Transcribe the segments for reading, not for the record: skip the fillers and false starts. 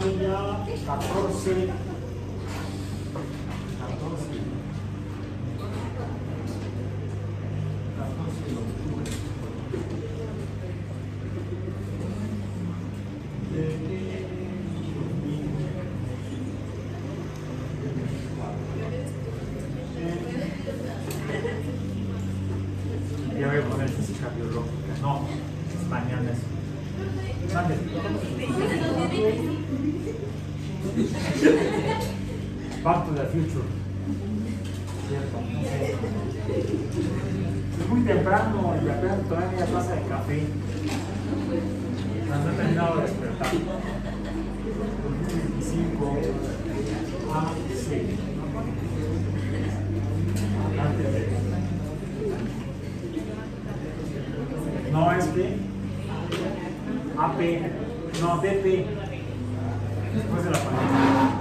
sería 14. Ya voy a poner física biológica. No, es mañana eso. Mande. Back to the future. Cierto, no sé. Es muy temprano y apenas todavía media taza de café. No he terminado de despertar. 25 a 6. Antes de. No, es que AP, no, DP, después de la pandemia.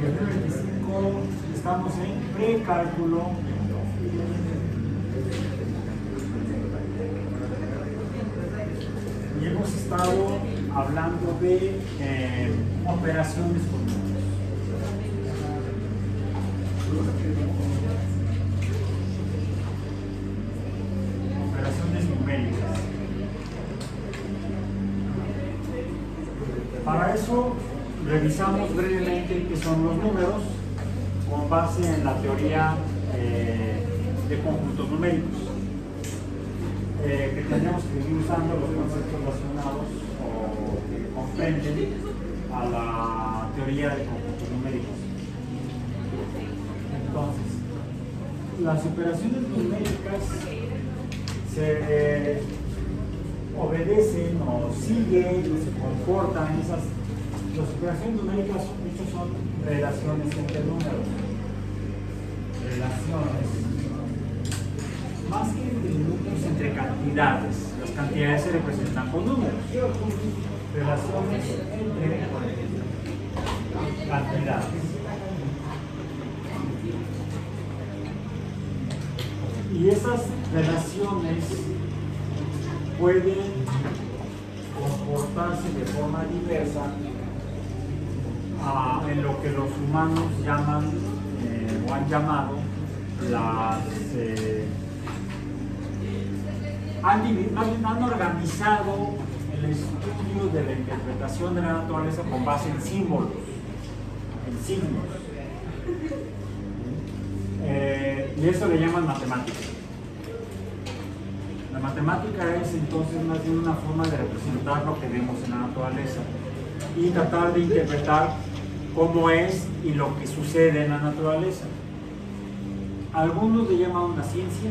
El 2025 estamos en precálculo. Y hemos estado hablando de operaciones con números. Operaciones numéricas. Para eso revisamos brevemente qué son los números con base en la teoría de conjuntos numéricos, que tendríamos que ir usando los conceptos relacionados o que comprenden a la teoría de conjuntos numéricos. Entonces, las operaciones numéricas se obedecen o siguen y se comportan las operaciones numéricas, de hecho, son relaciones entre números. Relaciones, más que entre números, entre cantidades. Las cantidades se representan con números. Relaciones entre cantidades. Y esas relaciones pueden comportarse de forma diversa en lo que los humanos llaman o han llamado han organizado el estudio de la interpretación de la naturaleza con base en símbolos, en signos. Y eso le llaman matemática. La matemática es entonces más bien una forma de representar lo que vemos en la naturaleza y tratar de interpretar cómo es y lo que sucede en la naturaleza. Algunos le llaman una ciencia.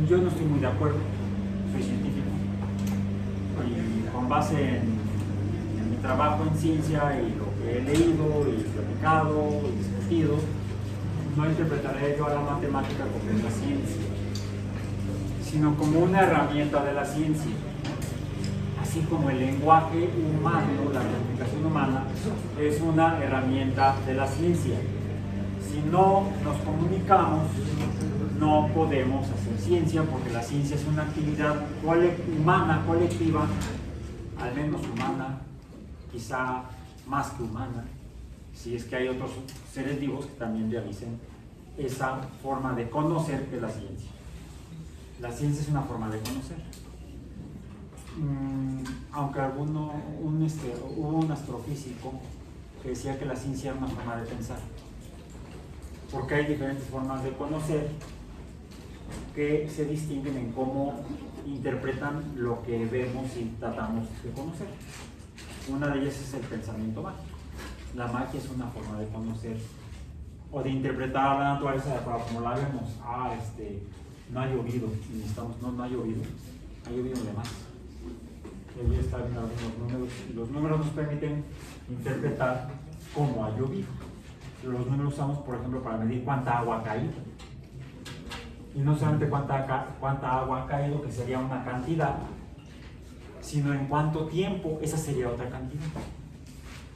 Yo no estoy muy de acuerdo, soy científico y con base en mi trabajo en ciencia y lo que he leído y platicado y discutido, no interpretaré yo a la matemática como una ciencia, sino como una herramienta de la ciencia. Así como el lenguaje humano, la comunicación humana, es una herramienta de la ciencia. Si no nos comunicamos, no podemos hacer ciencia, porque la ciencia es una actividad humana, colectiva, al menos humana, quizá más que humana, si es que hay otros seres vivos que también realicen esa forma de conocer que es la ciencia. La ciencia es una forma de conocer. Aunque hubo un astrofísico que decía que la ciencia era una forma de pensar, porque hay diferentes formas de conocer que se distinguen en cómo interpretan lo que vemos y tratamos de conocer. Una de ellas es el pensamiento mágico. La magia es una forma de conocer o de interpretar la naturaleza de acuerdo como la vemos. No ha llovido, no ha llovido de más. Y ahí están algunos números, y los números nos permiten interpretar cómo ha llovido. Los números usamos, por ejemplo, para medir cuánta agua ha caído. Y no solamente cuánta agua ha caído, que sería una cantidad, sino en cuánto tiempo, esa sería otra cantidad.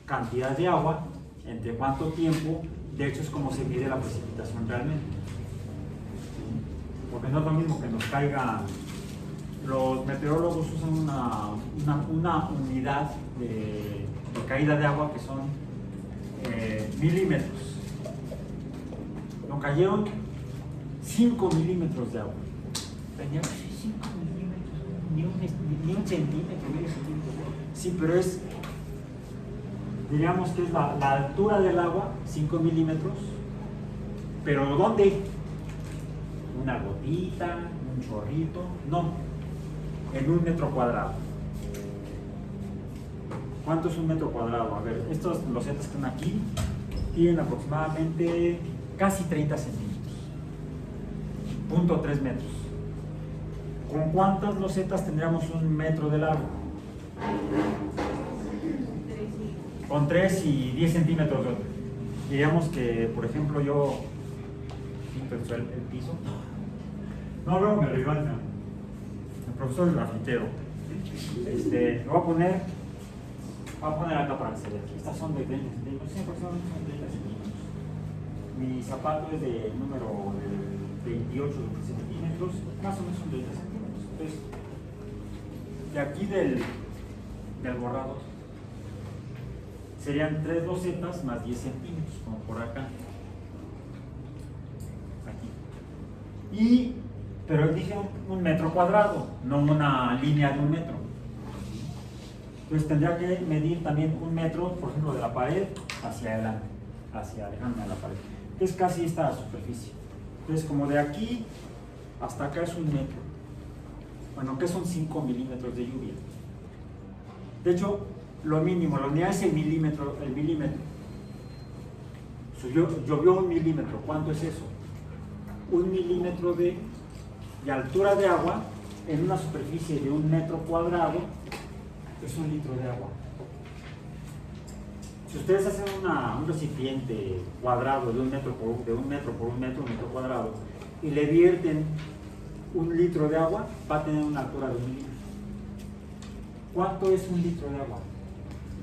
Cantidad de agua, entre cuánto tiempo, de hecho es como se mide la precipitación realmente. Porque no es lo mismo que nos caiga los meteorólogos usan una unidad de caída de agua que son milímetros. Nos cayeron 5 milímetros de agua. Tenía 5 milímetros, ni un centímetro, medio centímetro. Sí, pero es, diríamos que es la altura del agua, 5 milímetros. Pero ¿dónde? Una gotita, un chorrito, no, en 1 metro cuadrado. ¿Cuánto es 1 metro cuadrado? A ver, estos losetas que están aquí tienen aproximadamente casi 30 centímetros, 0.3 metros. ¿Con cuántas losetas tendríamos 1 metro de largo? Con 3 y 10 centímetros. Diríamos que, por ejemplo, yo pinto el piso. No, luego me regaña. El profesor es grafitero. Lo voy a poner acá para que se vea. Estas son de 30 centímetros. Sí, aproximadamente son 30 centímetros. Mi zapato es de número de 28 centímetros. Más o menos son 30 centímetros. Entonces, de aquí del borrador serían 3 losetas más 10 centímetros, como por acá. Aquí. Pero dije 1 metro cuadrado, no una línea de 1 metro. Entonces tendría que medir también 1 metro, por ejemplo, de la pared hacia adelante, hacia alejando de la pared, que es casi esta superficie. Entonces, como de aquí hasta acá es 1 metro. Bueno, que son 5 milímetros de lluvia. De hecho, lo mínimo, la unidad es el milímetro. Llovió 1 milímetro. ¿Cuánto es eso? 1 milímetro de altura de agua en una superficie de 1 metro cuadrado es 1 litro de agua. Si ustedes hacen un recipiente cuadrado de 1 metro por 1 metro, 1 metro cuadrado, y le vierten 1 litro de agua, va a tener una altura de 1 milímetro. ¿Cuánto es 1 litro de agua?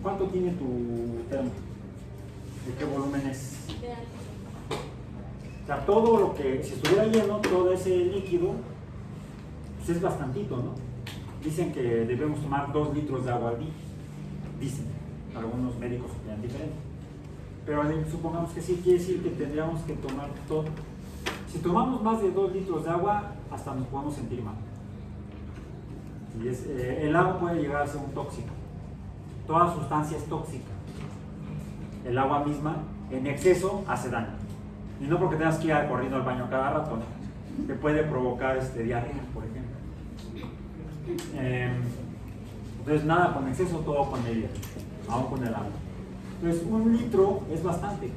¿Cuánto tiene tu termo? ¿De qué volumen es? O sea, todo lo que, si estuviera lleno, todo ese líquido, pues es bastantito, ¿no? Dicen que debemos tomar 2 litros de agua al día. Dicen, algunos médicos opinan diferente. Pero supongamos que sí, quiere decir que tendríamos que tomar todo. Si tomamos más de 2 litros de agua, hasta nos podemos sentir mal. El agua puede llegar a ser un tóxico. Toda sustancia es tóxica. El agua misma, en exceso, hace daño. Y no porque tengas que ir corriendo al baño cada rato, ¿no? Te puede provocar diarrea, por ejemplo. Entonces, nada con exceso, todo con medida, aún con el agua. Entonces, 1 litro es bastante.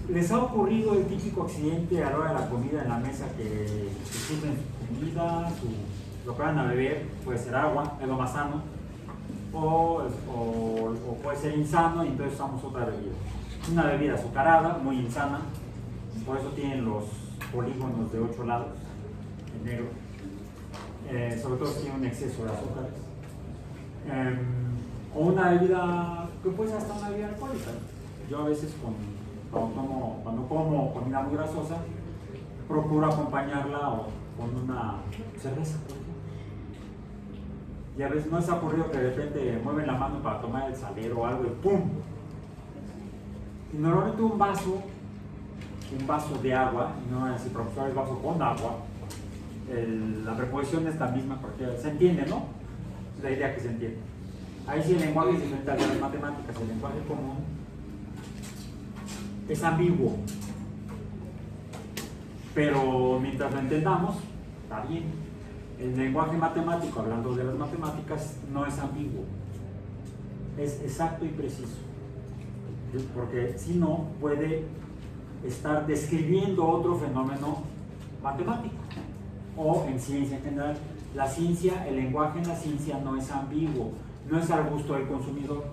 ¿Les ha ocurrido el típico accidente a la hora de la comida en la mesa que se sirven su comida, lo que van a beber? Puede ser agua, es lo más sano, o puede ser insano y entonces usamos otra bebida. Una bebida azucarada, muy insana, por eso tienen los polígonos de 8 lados en negro, sobre todo si tiene un exceso de azúcares. O una bebida que puede ser hasta una bebida alcohólica. Yo a veces cuando como comida muy grasosa, procuro acompañarla con una cerveza, por ejemplo. Y a veces no les ha ocurrido que de repente mueven la mano para tomar el salero o algo y ¡pum! Y normalmente un vaso de agua, y no es decir, profesor, es vaso con agua, la preposición es la misma porque se entiende, ¿no? Es la idea que se entiende. Ahí sí el lenguaje es diferente a las matemáticas, el lenguaje común es ambiguo, pero mientras lo entendamos, está bien. El lenguaje matemático, hablando de las matemáticas, no es ambiguo, es exacto y preciso, porque si no puede estar describiendo otro fenómeno matemático o en ciencia en general. La ciencia, el lenguaje en la ciencia no es ambiguo, no es al gusto del consumidor.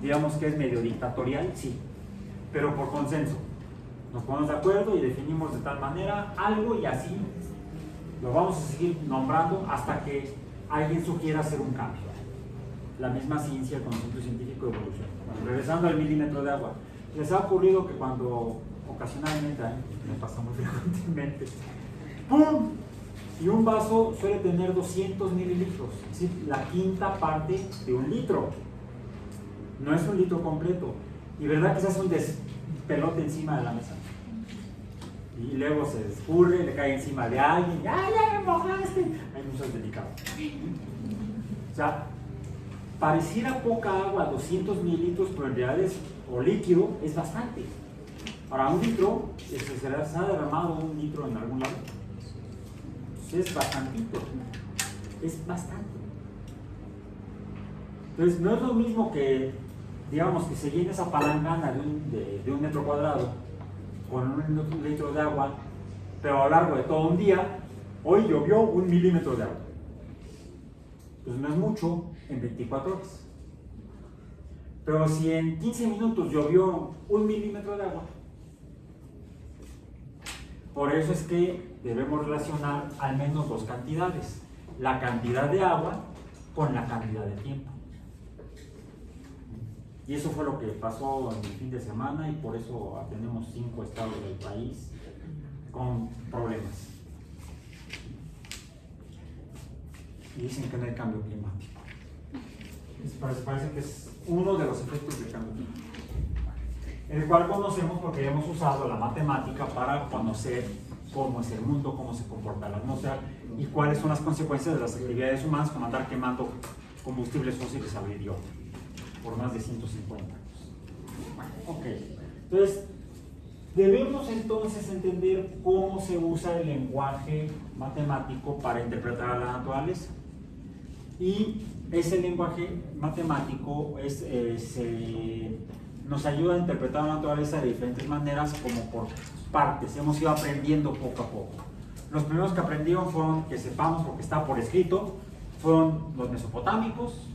Digamos que es medio dictatorial, sí, pero por consenso. Nos ponemos de acuerdo y definimos de tal manera algo y así lo vamos a seguir nombrando hasta que alguien sugiera hacer un cambio. La misma ciencia, el conocimiento científico, evolución. Bueno, regresando al milímetro de agua, ¿les ha ocurrido que cuando ocasionalmente, me pasa muy frecuentemente, ¡pum!, Y un vaso suele tener 200 mililitros, es decir, la quinta parte de un litro. No es un litro completo. Y verdad que se hace un despelote encima de la mesa. Y luego se escurre, le cae encima de alguien. ¡Ay, ya me mojaste! Hay muchos delicados. O sea, pareciera poca agua, 200 mililitros, pero en realidad o líquido, es bastante. Para un litro, ¿se ha derramado un litro en algún lado? Pues es bastantito. Es bastante. Entonces, no es lo mismo que, digamos, que se llene esa palangana de un metro cuadrado con un litro de agua, pero a lo largo de todo un día, hoy llovió 1 milímetro de agua. Pues no es mucho en 24 horas. Pero si en 15 minutos llovió 1 milímetro de agua, por eso es que debemos relacionar al menos dos cantidades: la cantidad de agua con la cantidad de tiempo. Y eso fue lo que pasó en el fin de semana, y por eso tenemos 5 estados del país con problemas. Y dicen que no hay cambio climático. Parece que es uno de los efectos del cambio climático, el cual conocemos porque hemos usado la matemática para conocer cómo es el mundo, cómo se comporta la atmósfera y cuáles son las consecuencias de las actividades humanas, como andar quemando combustibles fósiles al idioma por más de 150 años. Bueno, ok. Entonces, debemos entonces entender cómo se usa el lenguaje matemático para interpretar a la naturaleza. Y ese lenguaje matemático nos ayuda a interpretar a la naturaleza de diferentes maneras, como por partes. Hemos ido aprendiendo poco a poco. Los primeros que aprendieron fueron, que sepamos porque está por escrito, fueron los mesopotámicos,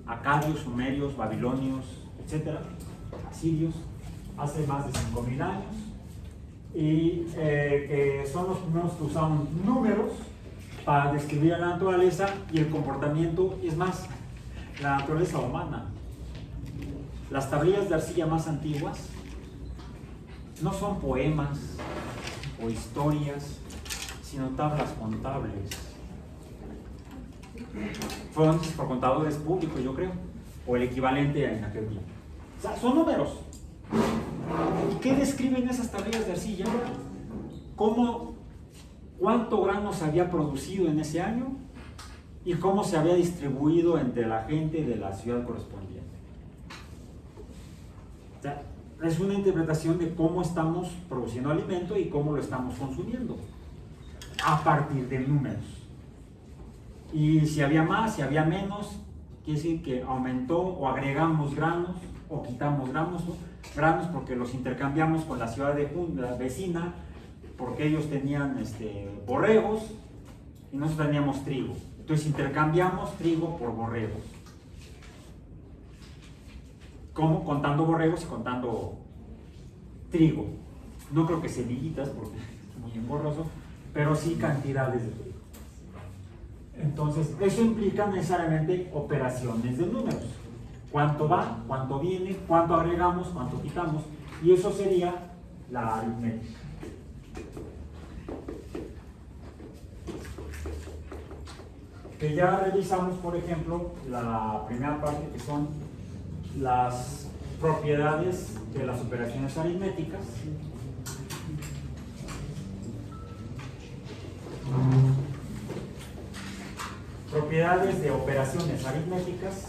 acadios, sumerios, babilonios, etc., asirios, hace más de 5.000 años, y que son los primeros que usaron números para describir a la naturaleza y el comportamiento, y es más, la naturaleza humana. Las tablillas de arcilla más antiguas no son poemas o historias, sino tablas contables. Fueron por contadores públicos, yo creo, o el equivalente en aquel tiempo. O sea, son números. ¿Y qué describen esas tablillas de arcilla? ¿Cuánto grano se había producido en ese año y cómo se había distribuido entre la gente de la ciudad correspondiente? O sea, es una interpretación de cómo estamos produciendo alimento y cómo lo estamos consumiendo a partir de números. Y si había más, si había menos, quiere decir que aumentó o agregamos granos o quitamos granos porque los intercambiamos con la ciudad vecina, porque ellos tenían borregos y nosotros teníamos trigo. Entonces intercambiamos trigo por borregos. ¿Cómo? Contando borregos y contando trigo. No creo que semillitas, porque es muy engorroso, pero sí cantidades de trigo. Entonces, eso implica necesariamente operaciones de números. Cuánto va, cuánto viene, cuánto agregamos, cuánto quitamos. Y eso sería la aritmética. Que ya revisamos, por ejemplo, la primera parte, que son las propiedades de las operaciones aritméticas. Propiedades de operaciones aritméticas,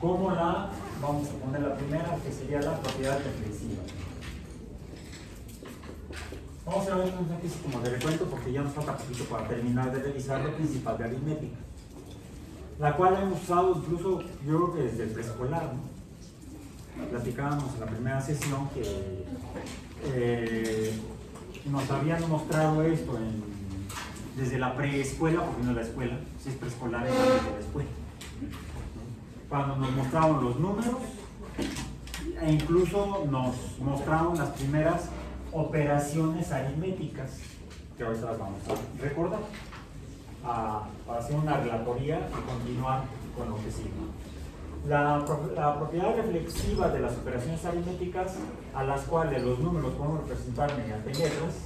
como vamos a poner la primera, que sería la propiedad reflexiva. Vamos a ver un ejercicio como de recuento, porque ya nos falta poquito para terminar de revisar lo principal de aritmética, la cual hemos usado incluso, yo creo que desde el preescolar, ¿no? Platicábamos en la primera sesión que nos habían mostrado esto desde la preescuela, porque no es la escuela, si es preescolar es antes de la escuela. Cuando nos mostraron los números, e incluso nos mostraron las primeras operaciones aritméticas, que ahorita las vamos a recordar, para hacer una relatoría y continuar con lo que sigue. La propiedad reflexiva de las operaciones aritméticas, a las cuales los números podemos representar mediante letras,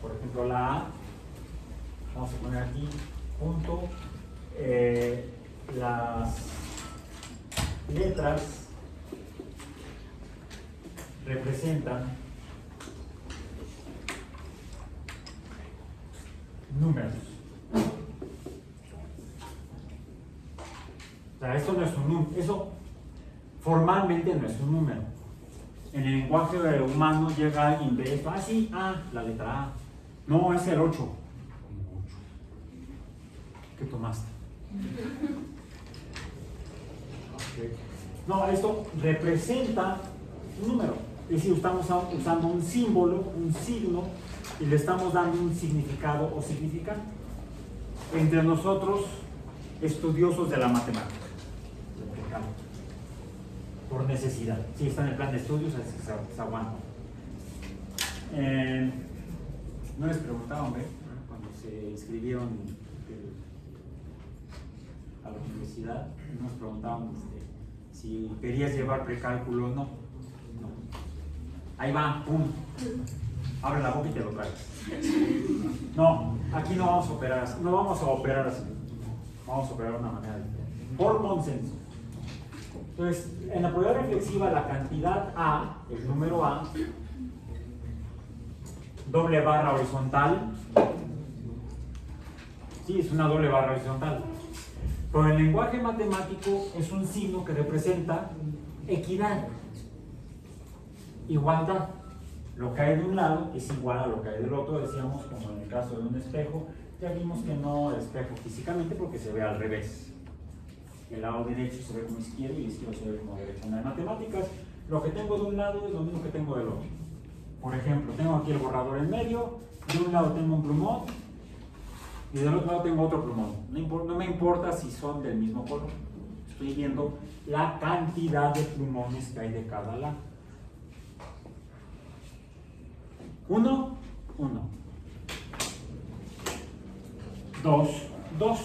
por ejemplo la A, Vamos a poner aquí punto. Las letras representan números. O sea, esto no es un número, eso formalmente no es un número. En el lenguaje humano llega alguien, ve esto, sí, la letra A. No, es el 8. ¿Qué tomaste? Okay. No, esto representa un número. Es decir, estamos usando un símbolo, un signo, y le estamos dando un significado o significante. Entre nosotros, estudiosos de la matemática, por necesidad. Si está en el plan de estudios, así que se aguanta. No les preguntaban, ¿ve? Cuando se inscribieron a la universidad, nos preguntaban si querías llevar precálculo o no. No. Ahí va, pum. Abre la boca y te lo traes. No, aquí no vamos a operar así. No vamos a operar así. Vamos a operar de una manera diferente. Por consenso. Entonces, en la probabilidad reflexiva, la cantidad A, el número A, doble barra horizontal. Sí, es una doble barra horizontal. Pero en el lenguaje matemático es un signo que representa equidad, igualdad. Lo que hay de un lado es igual a lo que hay del otro, decíamos, como en el caso de un espejo. Ya vimos que no el espejo físicamente porque se ve al revés. El lado derecho se ve como izquierdo y el izquierdo se ve como derecho. En las matemáticas, lo que tengo de un lado es lo mismo que tengo del otro. Por ejemplo, tengo aquí el borrador en medio, de un lado tengo un plumón y del otro lado tengo otro plumón. No me importa si son del mismo color. Estoy viendo la cantidad de plumones que hay de cada lado. 1, 1. 2, 2.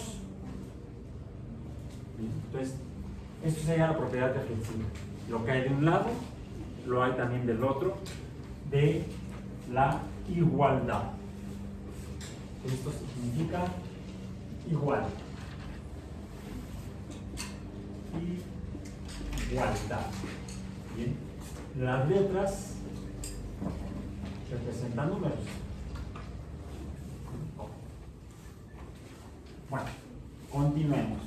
Entonces, esto sería la propiedad reflexiva. Lo que hay de un lado, lo hay también del otro, de la igualdad. Esto significa igual. Igualdad. Bien. Las letras representan números. Bueno, continuemos.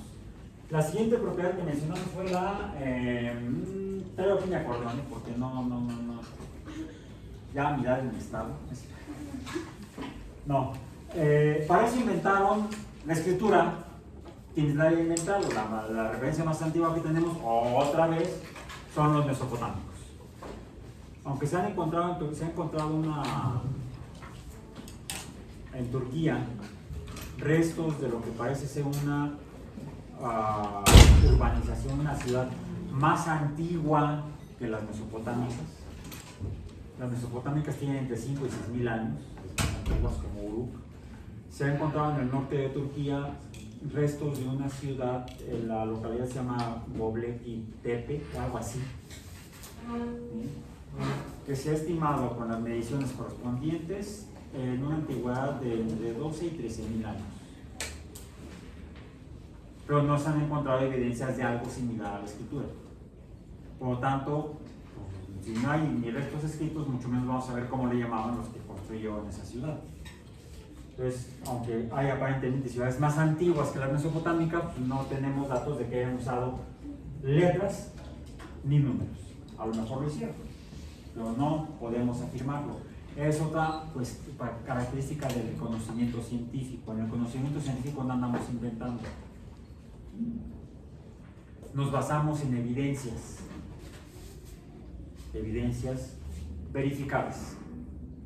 La siguiente propiedad que mencionamos fue la... Creo que me acuerdo, ¿no? Porque no. Ya a mirar en mi estado. No. Para eso inventaron la escritura. Quienes la habían inventado, la referencia más antigua que tenemos, otra vez, son los mesopotámicos. Aunque se ha encontrado en Turquía restos de lo que parece ser una urbanización, una ciudad más antigua que las mesopotámicas. Las mesopotámicas tienen entre 5 y 6 mil años, antiguas como Uruk. Se ha encontrado en el norte de Turquía restos de una ciudad, la localidad se llama Göbekli Tepe, o algo así, que se ha estimado con las mediciones correspondientes en una antigüedad de entre 12 y 13 mil años. Pero no se han encontrado evidencias de algo similar a la escritura. Por lo tanto, si no hay ni restos escritos, mucho menos vamos a ver cómo le llamaban los que construyeron esa ciudad. Entonces, aunque hay aparentemente ciudades más antiguas que las mesopotámicas, pues no tenemos datos de que hayan usado letras ni números. A lo mejor lo hicieron, pero no podemos afirmarlo. Es otra característica del conocimiento científico. En el conocimiento científico no andamos inventando. Nos basamos en evidencias verificables.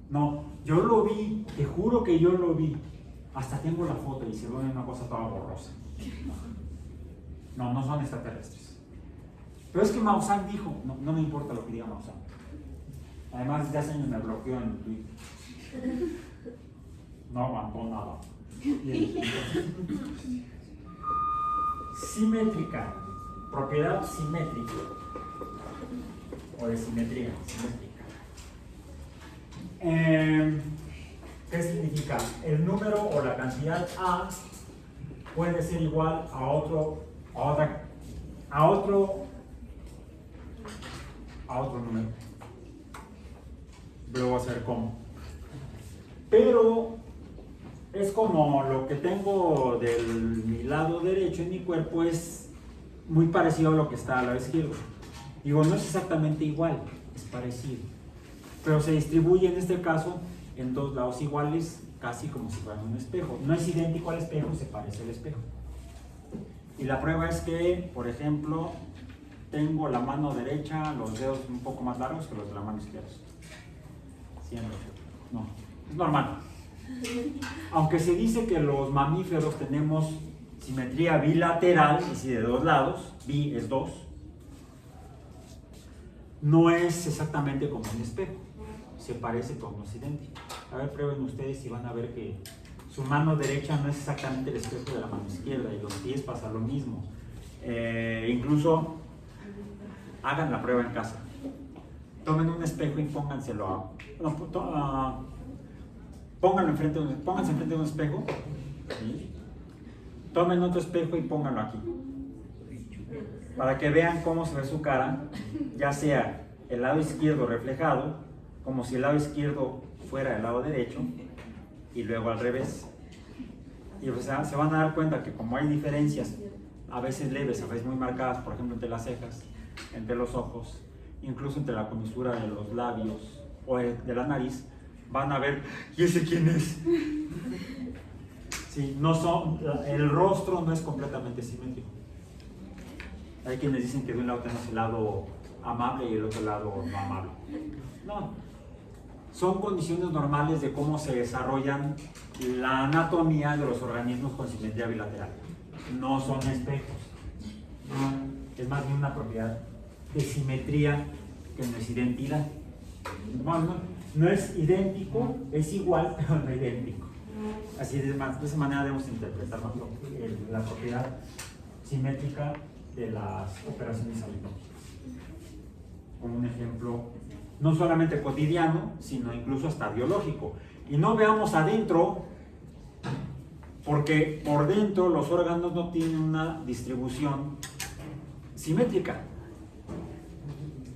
No, yo lo vi, te juro que yo lo vi. Hasta tengo la foto y se ve una cosa toda borrosa. No son extraterrestres. Pero es que Maussan dijo, no me importa lo que diga Maussan. Además, desde hace años me bloqueó en Twitter. No aguantó nada. Simétrica, propiedad simétrica o de simetría, simétrica. ¿Qué significa? El número o la cantidad A puede ser igual a otro número. Luego a ver cómo. Pero es como lo que tengo de mi lado derecho en mi cuerpo es muy parecido a lo que está al lado izquierdo. Digo, no es exactamente igual, es parecido. Pero se distribuye en este caso en dos lados iguales, casi como si fuera un espejo. No es idéntico al espejo, se parece al espejo. Y la prueba es que, por ejemplo, tengo la mano derecha, los dedos un poco más largos que los de la mano izquierda. Siempre. No, es normal. Aunque se dice que los mamíferos tenemos simetría bilateral, es decir, de dos lados, bi es dos, no es exactamente como un espejo, se parece pero no es idéntico. A ver, prueben ustedes si van a ver que su mano derecha no es exactamente el espejo de la mano izquierda, y los pies pasa lo mismo. Incluso hagan la prueba en casa. Tomen un espejo y pónganselo pónganse enfrente de un espejo, ¿sí? Tomen otro espejo y pónganlo aquí, para que vean cómo se ve su cara, ya sea el lado izquierdo reflejado, como si el lado izquierdo fuera el lado derecho, y luego al revés. Y o sea, se van a dar cuenta que como hay diferencias, a veces leves, a veces muy marcadas, por ejemplo entre las cejas, entre los ojos, incluso entre la comisura de los labios o de la nariz, van a ver, ¿y ese quién es? Sí, el rostro no es completamente simétrico. Hay quienes dicen que de un lado tenemos el lado amable y el otro lado no amable. No, son condiciones normales de cómo se desarrollan la anatomía de los organismos con simetría bilateral. No son espejos. Es más bien una propiedad de simetría que no es identidad. Bueno, no es idéntico, es igual, pero no idéntico. Así de esa manera debemos interpretar la propiedad simétrica de las operaciones aritméticas. Como un ejemplo, no solamente cotidiano, sino incluso hasta biológico. Y no veamos adentro, porque por dentro los órganos no tienen una distribución simétrica.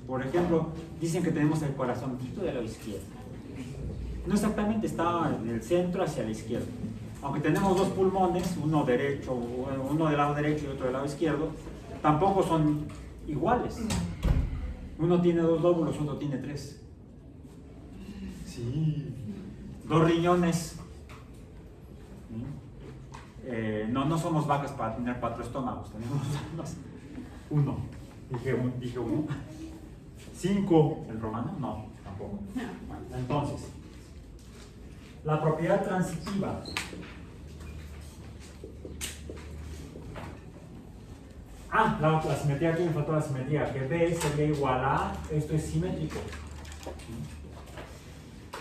Por ejemplo, dicen que tenemos el corazoncito de la izquierda. No exactamente, está en el centro hacia la izquierda. Aunque tenemos dos pulmones, uno del lado derecho y otro del lado izquierdo, tampoco son iguales. Uno tiene dos lóbulos, otro tiene tres. Sí. Dos riñones. No somos vacas para tener 4 estómagos, tenemos uno. Dije uno. 5, ¿el romano? No, tampoco. Bueno, entonces, la propiedad transitiva. La simetría, aquí me faltó la simetría, que B sería igual a, esto es simétrico.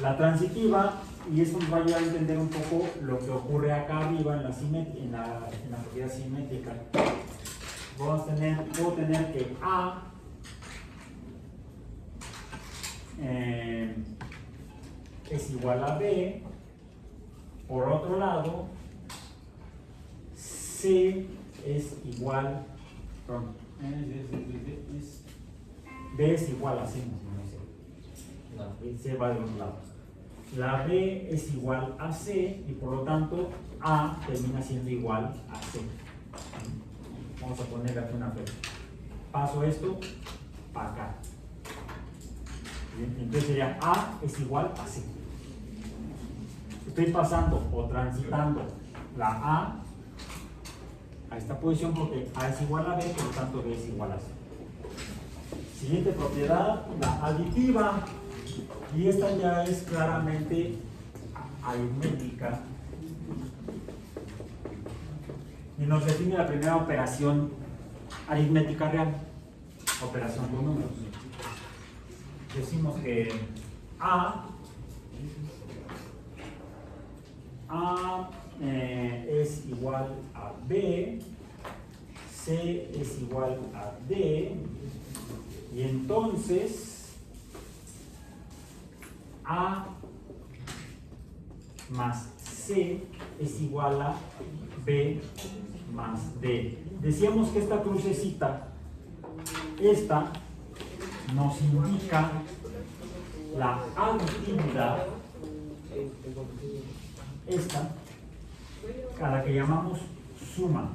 La transitiva, y eso nos va a ayudar a entender un poco lo que ocurre acá arriba en la propiedad simétrica. Puedo tener que A es igual a B, por otro lado, C es igual, B es igual a C, no, C va del otro lado. La B es igual a C y por lo tanto A termina siendo igual a C. Vamos a poner aquí una flecha. Paso esto para acá. Bien, entonces sería A es igual a C. Estoy pasando o transitando la A a esta posición porque A es igual a B, por lo tanto B es igual a C. Siguiente propiedad, la aditiva. Y esta ya es claramente aritmética. Y nos define la primera operación aritmética real, operación con números. Decimos que A es igual a B, C es igual a D, y entonces A más C es igual a B más D. Decíamos que esta crucecita, esta nos indica la aditividad, esta, a la que llamamos suma.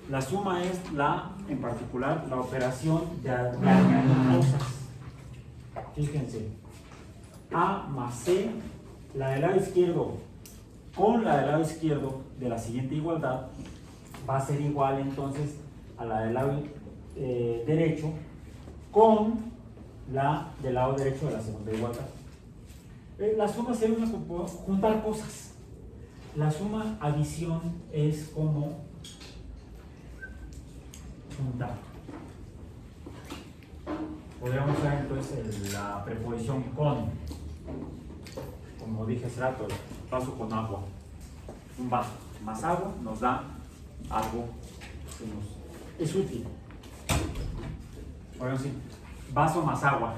La suma es en particular, la operación de añadir cosas. Fíjense, A más C, la del lado izquierdo con la del lado izquierdo de la siguiente igualdad va a ser igual entonces a la del lado derecho con la del lado derecho de la segunda igualdad. La suma sería juntar cosas. La suma adición es como juntar. Podríamos usar entonces la preposición con, como dije hace rato, el vaso con agua. Un vaso más agua nos da algo que nos es útil. Bueno, sí, vaso más agua.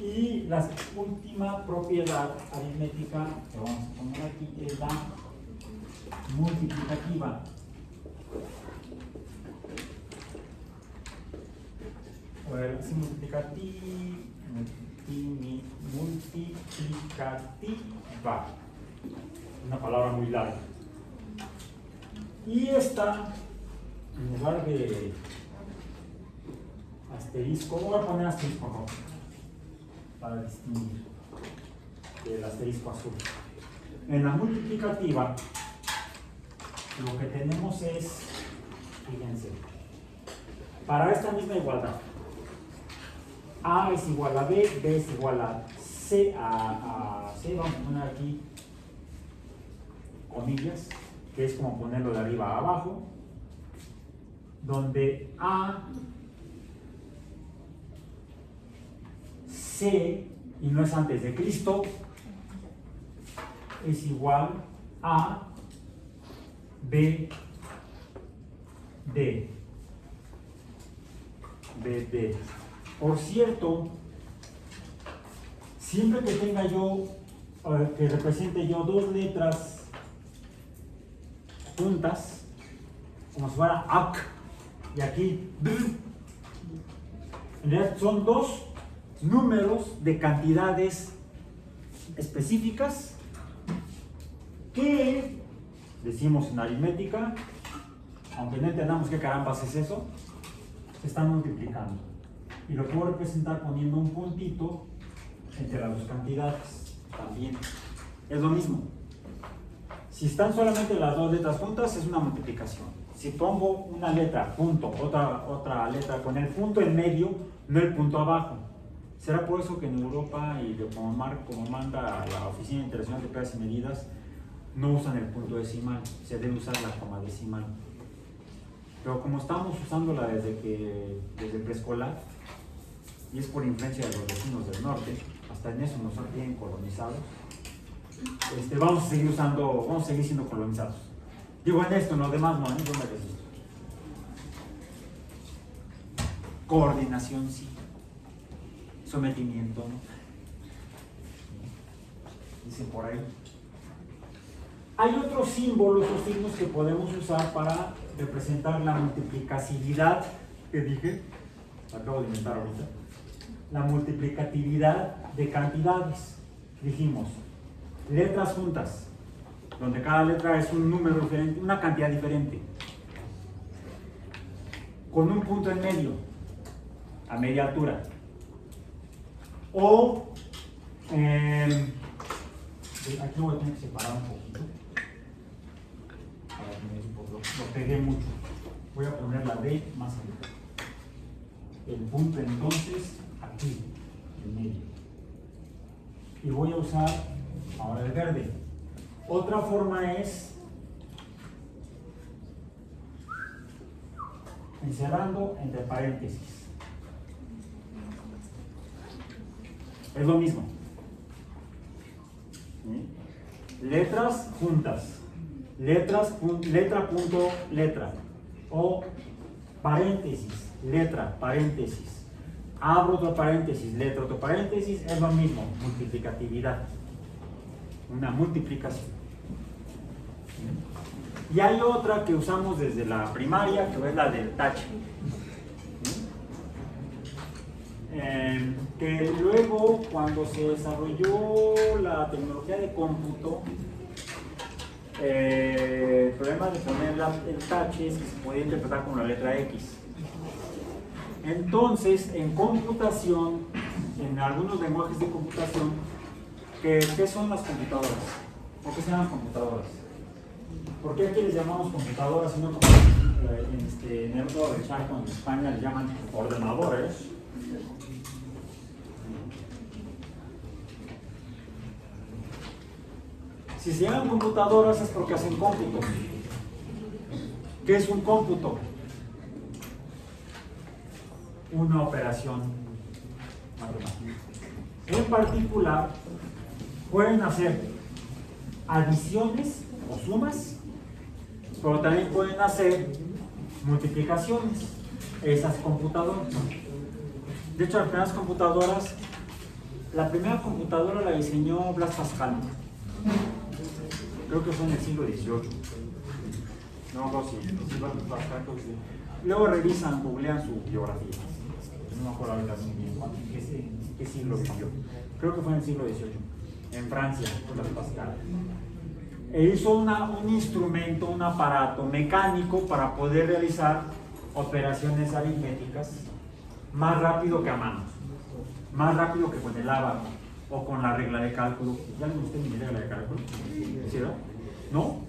Y la última propiedad aritmética que vamos a poner aquí es la multiplicativa. A ver, si multiplicativa. Una palabra muy larga. Y esta, en lugar de asterisco, voy a poner asterisco rojo para distinguir del asterisco azul. En la multiplicativa, lo que tenemos es, fíjense, para esta misma igualdad, A es igual a B, B es igual a C, vamos a poner aquí comillas, que es como ponerlo de arriba a abajo, donde A, C, y no es antes de Cristo, es igual a B, D. BD. Por cierto, siempre que tenga yo, que represente yo dos letras juntas, como si fuera AC y aquí BR, en realidad son dos números de cantidades específicas que decimos en aritmética, aunque no entendamos qué carambas es eso, se están multiplicando. Y lo puedo representar poniendo un puntito entre las dos cantidades. También es lo mismo. Si están solamente las dos letras juntas, es una multiplicación. Si pongo una letra, punto, otra letra con el punto en medio, no el punto abajo. Será por eso que en Europa y como manda la Oficina Internacional de Pruebas y Medidas, no usan el punto decimal, se debe usar la coma decimal. Pero como estamos usándola desde preescolar, y es por influencia de los vecinos del norte, hasta en eso nos tienen colonizados, vamos a seguir siendo colonizados. Digo en esto, en los demás no, yo me resisto. Coordinación sí, sometimiento no. Dicen por ahí. Hay otros símbolos o signos que podemos usar para representar la multiplicabilidad que dije, acabo de inventar ahorita, la multiplicatividad de cantidades. Dijimos, letras juntas, donde cada letra es un número diferente, una cantidad diferente, con un punto en medio, a media altura, o aquí voy a tener que separar un poquito. Lo pegué mucho. Voy a poner la D más arriba. El punto entonces aquí, en medio. Y voy a usar ahora el verde. Otra forma es encerrando entre paréntesis. Es lo mismo. ¿Sí? Letras juntas. Letra punto letra. O paréntesis, letra, paréntesis, abro otro paréntesis, letra, otro paréntesis, es lo mismo, multiplicatividad, una multiplicación. Y hay otra que usamos desde la primaria, que es la del tache. Que luego, cuando se desarrolló la tecnología de cómputo, el problema de poner el tache es que se podía interpretar como la letra X. Entonces, en computación, en algunos lenguajes de computación, ¿qué son las computadoras? ¿Por qué se llaman computadoras? ¿Por qué aquí les llamamos computadoras y no como en el otro del Chaco, en España, les llaman ordenadores? Si se llaman computadoras es porque hacen cómputo. ¿Qué es un cómputo? Una operación matemática. En particular, pueden hacer adiciones o sumas, pero también pueden hacer multiplicaciones. Esas computadoras. De hecho, las primeras computadoras, la primera computadora la diseñó Blas Pascal. Creo que fue en el siglo XVIII. No, sí, Blas Pascal, creo que sí. Luego revisan, googlean su biografía. No me acuerdo ahorita muy bien qué siglo vivió. Creo que fue en el siglo XVIII, en Francia, Blas Pascal. E hizo un instrumento, un aparato mecánico para poder realizar operaciones aritméticas más rápido que a mano, más rápido que con el ábaco o con la regla de cálculo. ¿Ya le gustó mi regla de cálculo? ¿Sí, verdad? ¿No?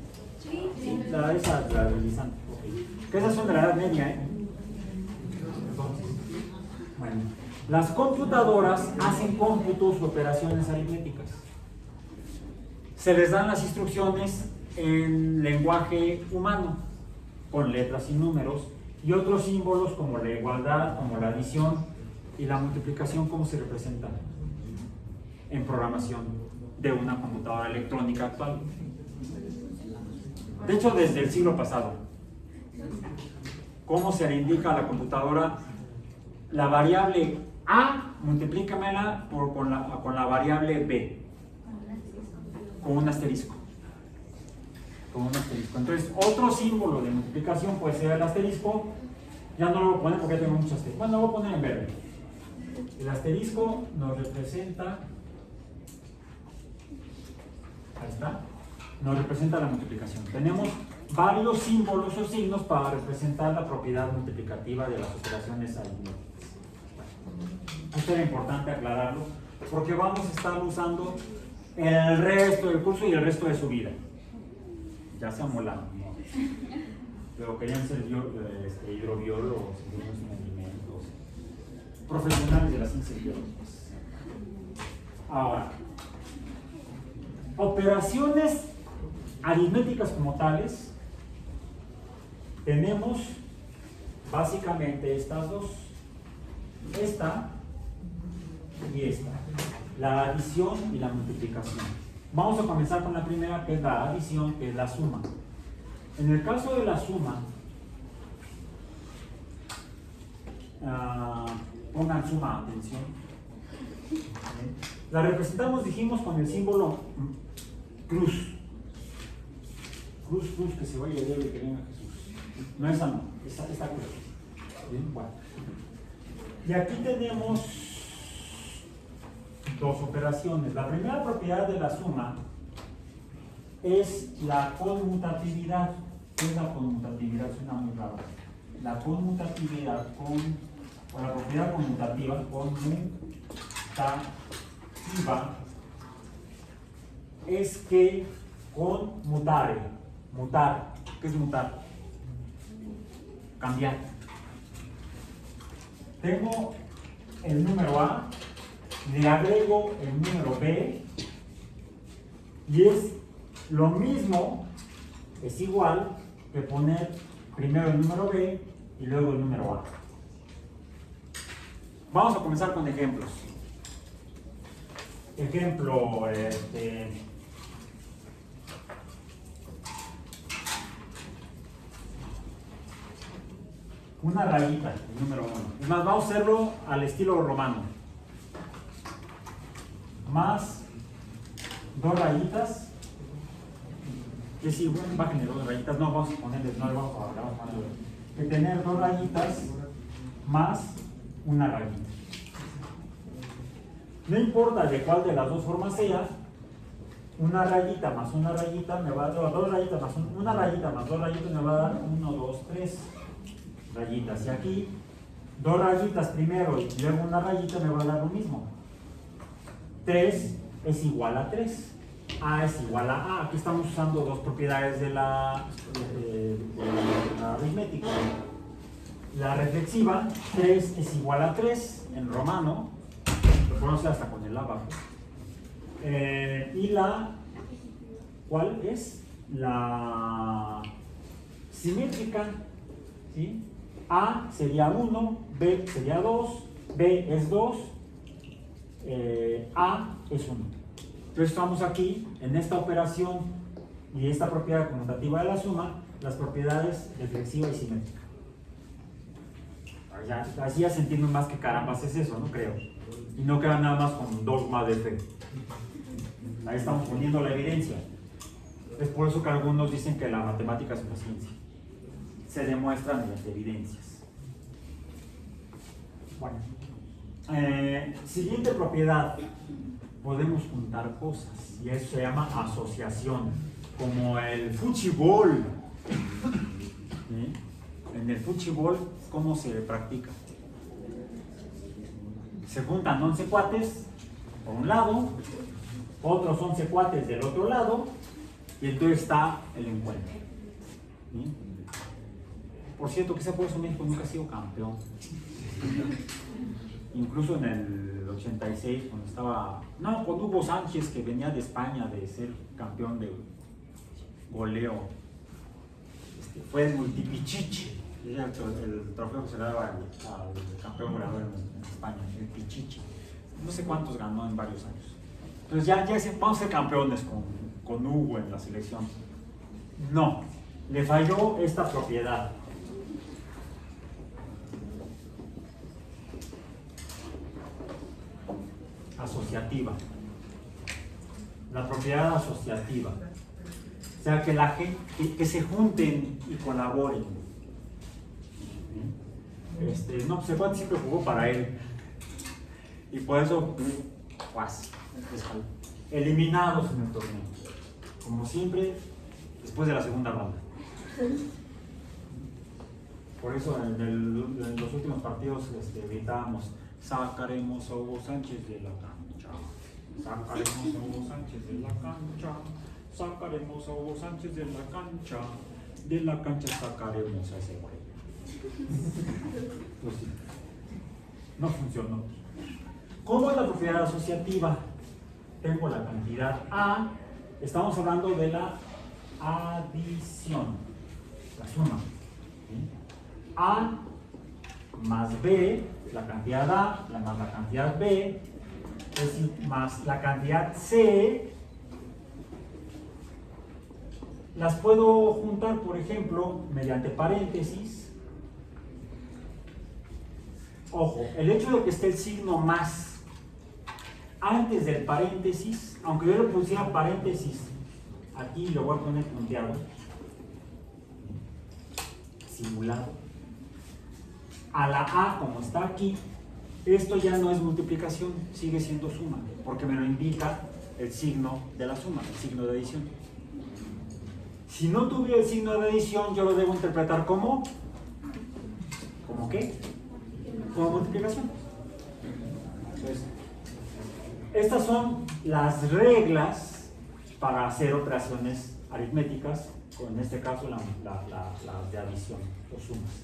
Sí. Esa la realizan. Que esas son de la Edad Media, ¿eh? Entonces, bueno, las computadoras hacen cómputos o operaciones aritméticas. Se les dan las instrucciones en lenguaje humano, con letras y números, y otros símbolos como la igualdad, como la adición y la multiplicación, como se representan en programación de una computadora electrónica actual. De hecho, desde el siglo pasado, ¿cómo se le indica a la computadora la variable A? Multiplícamela con la variable B, con un asterisco. Entonces, otro símbolo de multiplicación puede ser el asterisco. Ya no lo voy a poner porque ya tengo muchos asteriscos. Bueno, lo voy a poner en verde. El asterisco nos representa, ahí está, nos representa la multiplicación. Tenemos varios símbolos o signos para representar la propiedad multiplicativa de las operaciones aritméticas. Esto era importante aclararlo porque vamos a estar usando el resto del curso y el resto de su vida. Ya se amolaron, ¿no? Pero querían ser hidrobiólogos, ingenieros en alimentos, profesionales de las ciencias biológicas. Ahora, operaciones aritméticas como tales, tenemos básicamente estas dos, esta y esta, la adición y la multiplicación. Vamos a comenzar con la primera, que es la adición, que es la suma. En el caso de la suma, pongan suma, atención. La representamos, dijimos, con el símbolo cruz. Cruz, que se vaya Dios y que venga Jesús. No, esa no, esta cruz. Bien, bueno. Y aquí tenemos dos operaciones. La primera propiedad de la suma es la conmutatividad. ¿Qué es la conmutatividad? Suena muy raro. La conmutatividad o la propiedad conmutativa, es que con mutar, ¿qué es mutar? Cambiar. Tengo el número A, le agrego el número B y es lo mismo, es igual que poner primero el número B y luego el número A. Vamos a comenzar con ejemplos. Ejemplo, una rayita, el número 1. Es más, vamos a hacerlo al estilo romano. Más 2 rayitas. Que si bájenle 2 rayitas, no vamos a ponerles, no le vamos a bajar, vamos a ponerle. Que tener 2 rayitas más una rayita. No importa de cuál de las dos formas sea, una rayita más una rayita me va a dar 2 rayitas más una rayita más 2 rayitas me va a dar 1, 2, 3 rayitas. Y aquí 2 rayitas primero y luego una rayita me va a dar lo mismo. 3 es igual a 3. A es igual a A. Aquí estamos usando dos propiedades de la aritmética. La reflexiva, 3 es igual a 3 en romano. Lo podemos hacer hasta con el abajo. Y la, ¿cuál es? La simétrica, ¿sí? A sería 1, B sería 2, B es 2, A es 1. Entonces estamos aquí en esta operación y esta propiedad conmutativa de la suma, las propiedades reflexiva y simétrica. Así ya se entiende más que carambas es eso, no creo. Y no queda nada más con dogma de fe. Ahí estamos poniendo la evidencia. Es por eso que algunos dicen que la matemática es una ciencia. Se demuestran mediante evidencias. Bueno, siguiente propiedad. Podemos juntar cosas y eso se llama asociación, como el fútbol. ¿Sí? En el fútbol, ¿cómo se practica? Se juntan 11 cuates por un lado, otros 11 cuates del otro lado, y entonces está el encuentro. ¿Sí? Por cierto, que por eso México nunca ha sido campeón. Incluso en el 86, cuando estaba, no, con Hugo Sánchez, que venía de España de ser campeón de goleo, fue el multipichichi, el trofeo que se le daba al campeón goleador en España, el pichichi. No sé cuántos ganó en varios años. Entonces ya vamos a ser campeones con Hugo en la selección. No, le falló esta propiedad. Asociativa. La propiedad asociativa. O sea, que la gente, que se junten y colaboren. No, pues el cuate siempre jugó para él. Y por eso, pues, eliminados en el torneo. Como siempre, después de la segunda ronda. Por eso en los últimos partidos gritábamos: sacaremos a Hugo Sánchez de la cancha, sacaremos a Hugo Sánchez de la cancha, sacaremos a Hugo Sánchez de la cancha sacaremos a ese güey. Pues sí, no funcionó. ¿Cómo es la propiedad asociativa? Tengo la cantidad A, estamos hablando de la adición, la suma. ¿Sí? A más B, la cantidad A, más la cantidad B, es decir, más la cantidad C, las puedo juntar, por ejemplo, mediante paréntesis. Ojo, el hecho de que esté el signo más antes del paréntesis, aunque yo le pusiera paréntesis aquí, lo voy a poner punteado, simulado, a la A como está aquí, esto ya no es multiplicación, sigue siendo suma, porque me lo indica el signo de la suma, el signo de adición. Si no tuviera el signo de adición, yo lo debo interpretar como ¿cómo qué? Como multiplicación. Entonces, estas son las reglas para hacer operaciones aritméticas, o en este caso las de adición o sumas.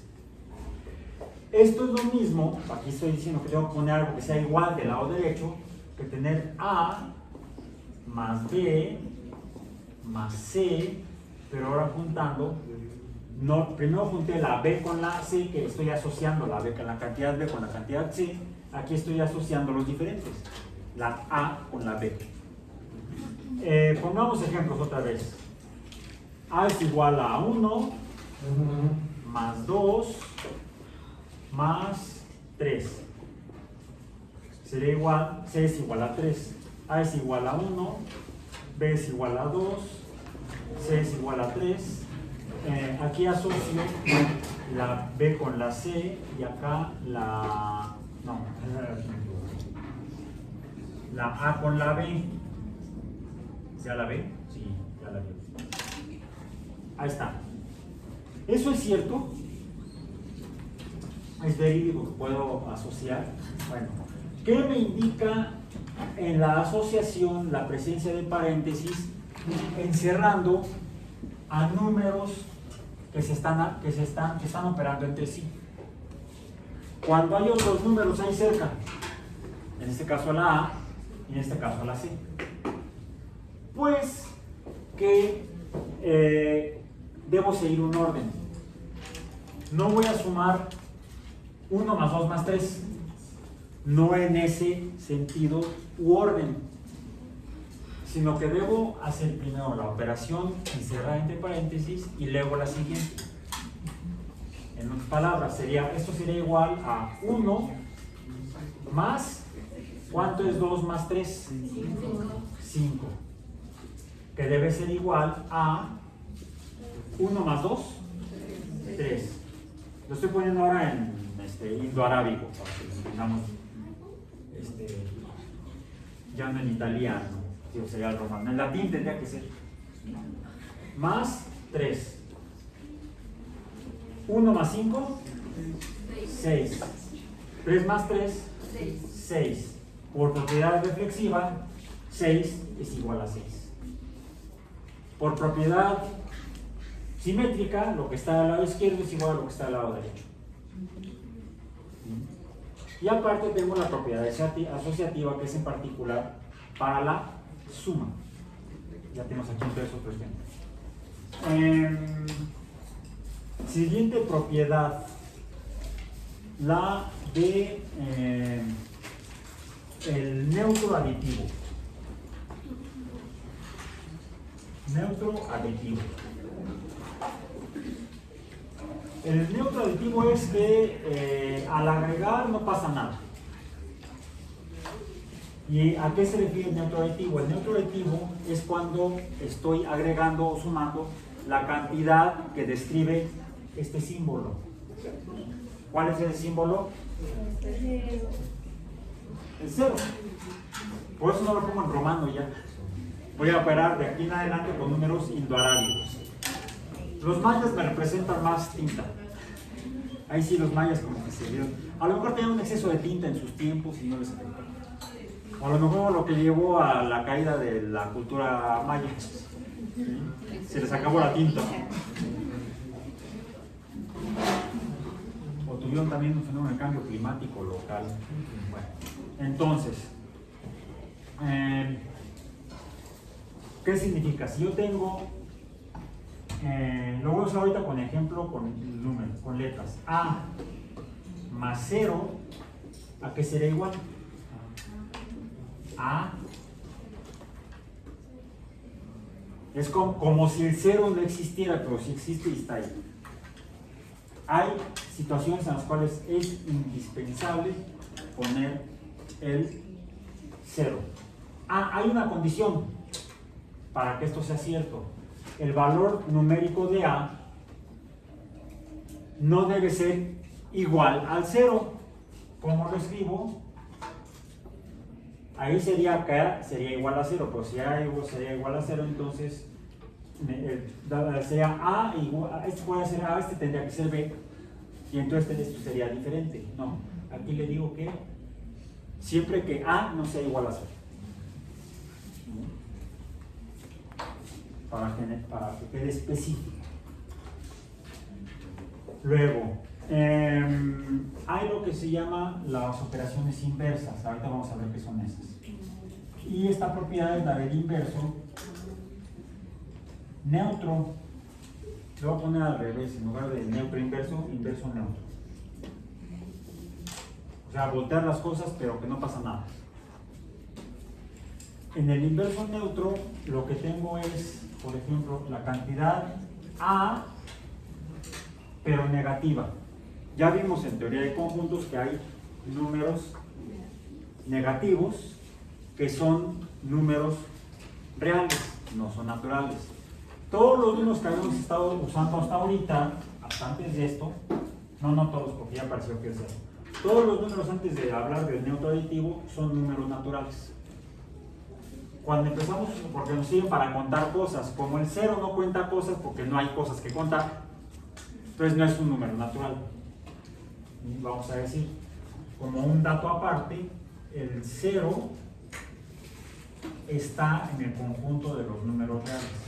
Esto es lo mismo, aquí estoy diciendo que tengo que poner algo que sea igual del lado derecho, que tener A más B más C, pero ahora juntando, no, primero junté la B con la C, que estoy asociando la B con la cantidad B con la cantidad C, aquí estoy asociando los diferentes, la A con la B. Pongamos ejemplos otra vez. A es igual a 1 más 2 más 3. Sería igual, C es igual a 3. A es igual a 1, B es igual a 2, C es igual a 3. Aquí asocio la B con la C y acá la A con la B. ¿Ya la ve? Sí, ya la veo. Ahí está. ¿Eso es cierto? ¿Es verídico que puedo asociar? Bueno, ¿qué me indica en la asociación la presencia de paréntesis encerrando a números que están operando entre sí? Cuando hay otros números ahí cerca, en este caso la A y en este caso la C, pues que debo seguir un orden. No voy a sumar 1 más 2 más 3, no en ese sentido u orden, sino que debo hacer primero la operación encerrada entre paréntesis y luego la siguiente. En otras palabras, esto sería igual a 1 más, ¿cuánto es 2 más 3? 5. Que debe ser igual a 1 más 2, 3. Lo estoy poniendo ahora en indoarábico, para que lo entendamos, ya no en italiano, sería el romano. En latín tendría que ser más 3. 1 más 5, 6. 3 más 3, 6. Por propiedad reflexiva, 6 es igual a 6. Por propiedad simétrica, lo que está al lado izquierdo es igual a lo que está al lado derecho. Y aparte tengo la propiedad asociativa, que es en particular para la suma. Ya tenemos aquí entonces otro ejemplo. Siguiente propiedad, la de el neutro aditivo. Neutro aditivo. El neutro aditivo es que al agregar no pasa nada. ¿Y a qué se refiere el neutro aditivo? El neutro aditivo es cuando estoy agregando o sumando la cantidad que describe este símbolo. ¿Cuál es ese símbolo? El 0. Por eso no lo pongo en romano ya. Voy a operar de aquí en adelante con números indoarábicos. Los mayas me representan más tinta. Ahí sí los mayas como que se vieron. A lo mejor tenían un exceso de tinta en sus tiempos y no les afectó. O a lo mejor lo que llevó a la caída de la cultura maya. ¿Sí? Se les acabó la tinta. O tuvieron también un fenómeno de cambio climático local. Bueno, entonces, ¿qué significa? Si yo tengo, lo voy a usar ahorita con ejemplo, con números, con letras. A más 0, ¿a qué sería igual? A. Es como si el 0 no existiera, pero si existe y está ahí. Hay situaciones en las cuales es indispensable poner el 0. Hay una condición para que esto sea cierto. El valor numérico de A no debe ser igual al 0. ¿Cómo lo escribo? Ahí sería K sería igual a 0, pero si A sería igual a 0, entonces sería A igual, este puede ser A, este tendría que ser B, y entonces esto sería diferente. No, aquí le digo que siempre que A no sea igual a 0. Para que quede específico. Luego, hay lo que se llama las operaciones inversas. Ahorita vamos a ver qué son esas. Y esta propiedad es la del inverso neutro. Lo voy a poner al revés, en lugar de neutro inverso, inverso neutro. O sea, voltear las cosas, pero que no pasa nada. En el inverso neutro, lo que tengo es, por ejemplo, la cantidad A, pero negativa. Ya vimos en teoría de conjuntos que hay números negativos que son números reales, no son naturales. Todos los números que habíamos estado usando hasta ahorita, hasta antes de esto, no todos porque ya pareció que es cero. Todos los números antes de hablar del neutro aditivo son números naturales. Cuando empezamos, porque nos sirven para contar cosas, como el cero no cuenta cosas porque no hay cosas que contar, entonces no es un número natural. Y vamos a decir, como un dato aparte, el cero está en el conjunto de los números reales.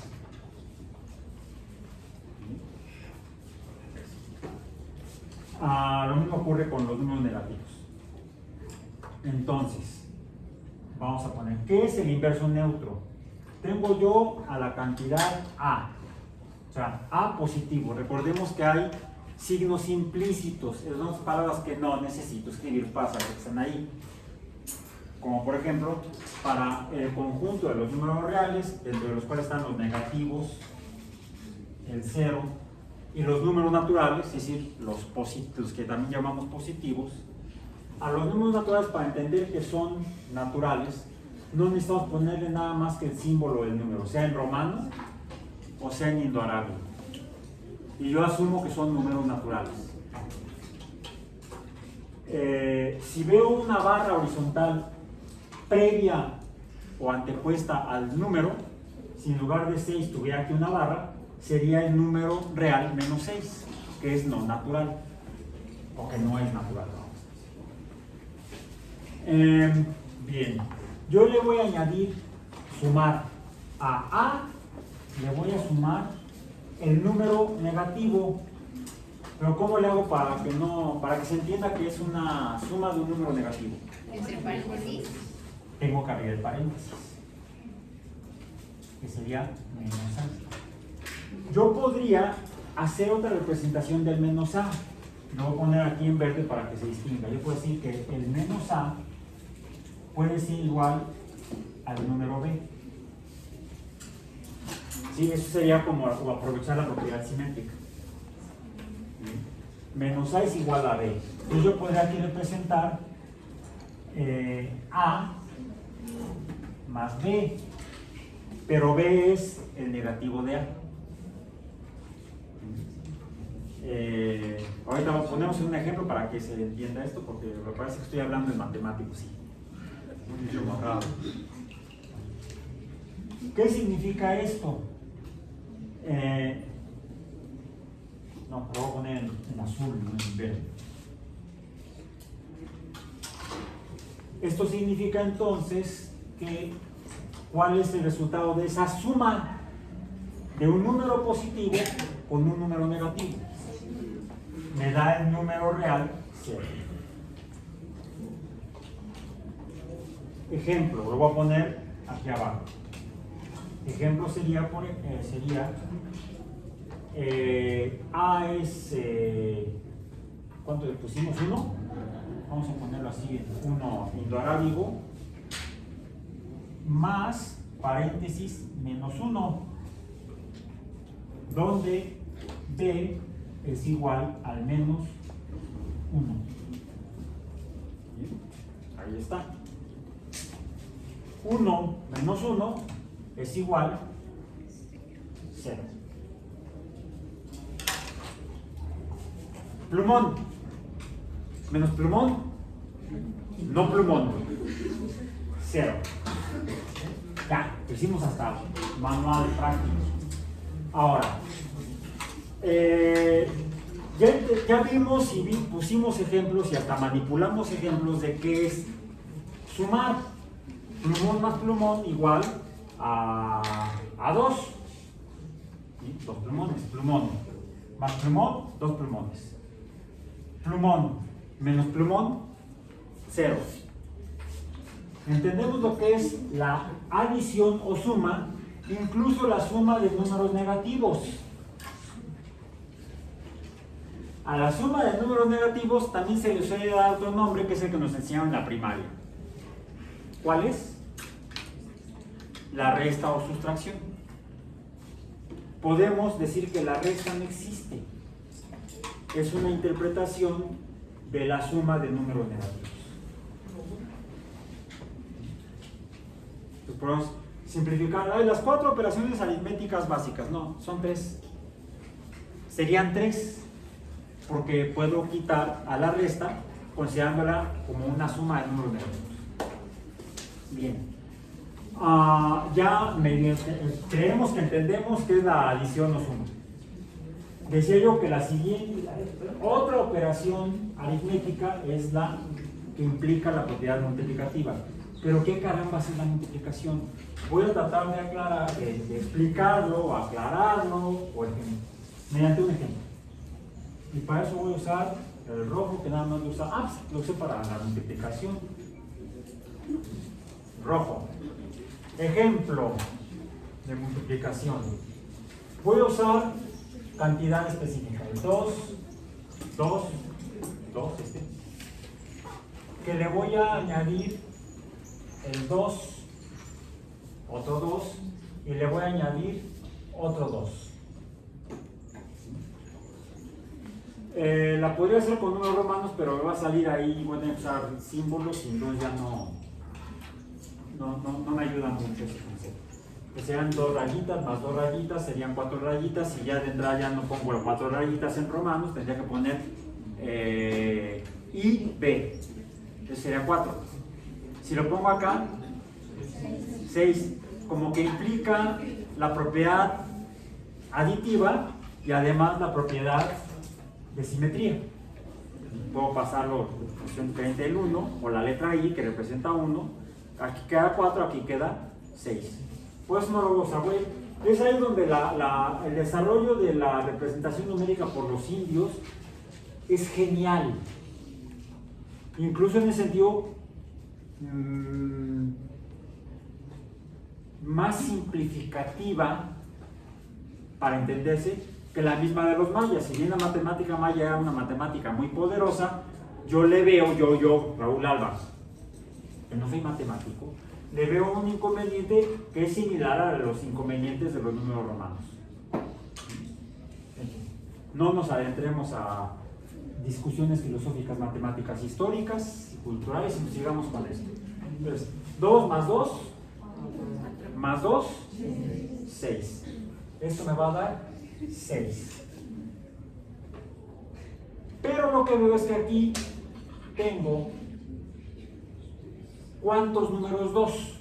Lo mismo ocurre con los números negativos. Entonces, vamos a poner, ¿qué es el inverso neutro? Tengo yo a la cantidad A, o sea, A positivo. Recordemos que hay signos implícitos, es unas palabras que no necesito escribir para saber que están ahí. Como por ejemplo, para el conjunto de los números reales, dentro de los cuales están los negativos, el cero, y los números naturales, es decir, los que también llamamos positivos. A los números naturales, para entender que son naturales, no necesitamos ponerle nada más que el símbolo del número, sea en romano o sea en indoarábigo. Y yo asumo que son números naturales. Si veo una barra horizontal previa o antepuesta al número, si en lugar de 6 tuviera aquí una barra, sería el número real menos 6, que es no natural, o que no es natural. Bien, yo le voy a añadir, sumar a A, le voy a sumar el número negativo, pero ¿cómo le hago para que se entienda que es una suma de un número negativo? ¿Entre paréntesis? Tengo que abrir el paréntesis, que sería menos A. Yo podría hacer otra representación del menos A. Lo voy a poner aquí en verde para que se distinga. Yo puedo decir que el menos A puede ser igual al número B. Sí, eso sería como aprovechar la propiedad simétrica. Menos A es igual a B. Entonces yo podría aquí representar A más B, pero B es el negativo de A. Ahorita ponemos un ejemplo para que se entienda esto, porque me parece que estoy hablando en matemáticos, sí. Un idioma raro. ¿Qué significa esto? No, lo voy a poner en azul, no en verde. Esto significa entonces que ¿cuál es el resultado de esa suma de un número positivo con un número negativo? Me da el número real 0. Ejemplo, lo voy a poner aquí abajo. Ejemplo sería, A es, ¿cuánto le pusimos? 1. Vamos a ponerlo así, 1 indoarábigo, más paréntesis menos 1, donde B es igual al menos 1. Ahí está. 1 menos 1 es igual a 0. Plumón. Menos plumón. No plumón. 0. Ya, lo hicimos hasta manual práctico. Ahora, ya vimos y pusimos ejemplos y hasta manipulamos ejemplos de qué es sumar. Plumón más plumón igual a 2. ¿Sí? 2 plumones. Plumón más plumón, 2 plumones. Plumón menos plumón, 0. Entendemos lo que es la adición o suma, incluso la suma de números negativos. A la suma de números negativos también se le suele dar otro nombre, que es el que nos enseñaron en la primaria. ¿Cuál es? La resta o sustracción. Podemos decir que la resta no existe. es una interpretación de la suma de números negativos. Entonces podemos simplificar. Hay las 4 operaciones aritméticas básicas, no, son 3. Serían 3, porque puedo quitar a la resta considerándola como una suma de números negativos. Bien. Creemos que entendemos qué es la adición o suma. Decía yo que la siguiente, otra operación aritmética es la que implica la propiedad multiplicativa. Pero ¿qué caramba es la multiplicación? Voy a tratar de aclarar, de explicarlo, aclararlo, mediante un ejemplo. Y para eso voy a usar el rojo, que nada más lo usa. Lo usé para la multiplicación. Rojo. Ejemplo de multiplicación. Voy a usar cantidad específica. 2, que le voy a añadir el 2, otro 2, y le voy a añadir otro 2. La podría hacer con números romanos, pero me va a salir ahí, voy a usar símbolos y entonces ya no me ayuda mucho ese concepto. Que sean 2 rayitas más 2 rayitas, serían 4 rayitas, y ya de entrada ya no pongo las 4 rayitas en romanos, tendría que poner I, B, entonces sería 4. Si lo pongo acá, 6, como que implica la propiedad aditiva y además la propiedad de simetría. Puedo pasarlo frente del 1 o la letra I que representa 1, aquí queda 4, aquí queda 6. Pues no lo usa, güey. Es ahí donde el desarrollo de la representación numérica por los indios es genial. Incluso en el sentido más simplificativa para entenderse que la misma de los mayas. Si bien la matemática maya era una matemática muy poderosa, yo le veo, yo Raúl Alba, que no soy matemático, le veo un inconveniente que es similar a los inconvenientes de los números romanos. No nos adentremos a discusiones filosóficas, matemáticas, históricas y culturales, y sigamos con esto. Entonces, 2 más 2 más 2, 6. Esto me va a dar 6. Pero lo que veo es que aquí tengo ¿cuántos números 2?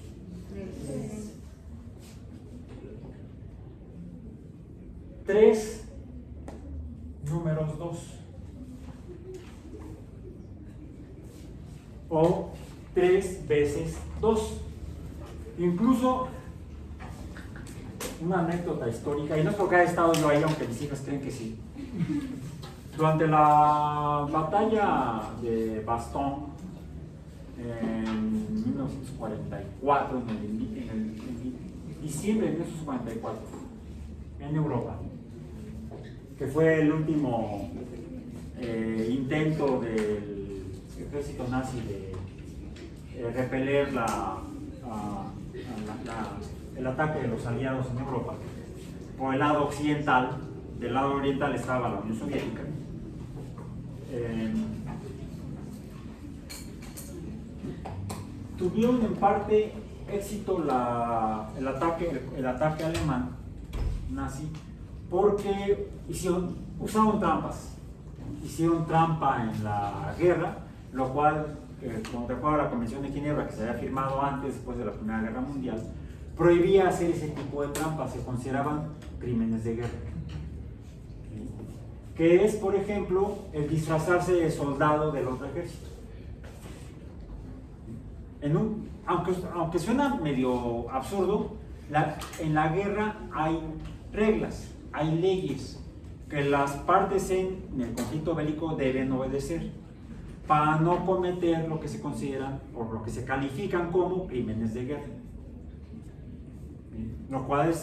3 números 2. O 3 veces 2. Incluso una anécdota histórica, y no es porque haya estado yo ahí, aunque mis hijas creen que sí. Durante la batalla de Bastogne, en 1944, en diciembre de 1944, en Europa, que fue el último intento del ejército nazi de repeler el ataque de los aliados en Europa. Por el lado occidental, del lado oriental estaba la Unión Soviética. Tuvieron en parte éxito el ataque alemán nazi, porque usaron trampas, hicieron trampa en la guerra, lo cual, como recuerdo la Convención de Ginebra, que se había firmado antes, después de la Primera Guerra Mundial, prohibía hacer ese tipo de trampas, se consideraban crímenes de guerra. Que es, por ejemplo, el disfrazarse de soldado del otro ejército. Aunque suena medio absurdo, en la guerra hay reglas, hay leyes que las partes en el conflicto bélico deben obedecer para no cometer lo que se consideran o lo que se califican como crímenes de guerra, lo cual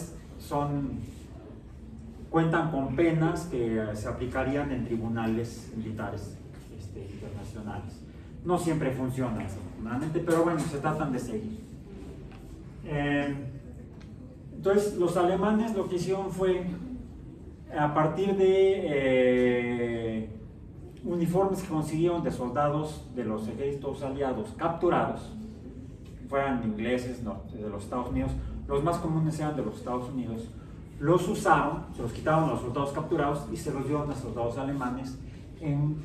cuentan con penas que se aplicarían en tribunales militares internacionales. No siempre funciona afortunadamente, pero bueno, se tratan de seguir. Entonces, los alemanes lo que hicieron fue a partir de uniformes que consiguieron de soldados de los ejércitos aliados capturados, fueran ingleses, no, de los Estados Unidos, los más comunes eran de los Estados Unidos, los usaron, se los quitaron a los soldados capturados y se los dieron a soldados alemanes en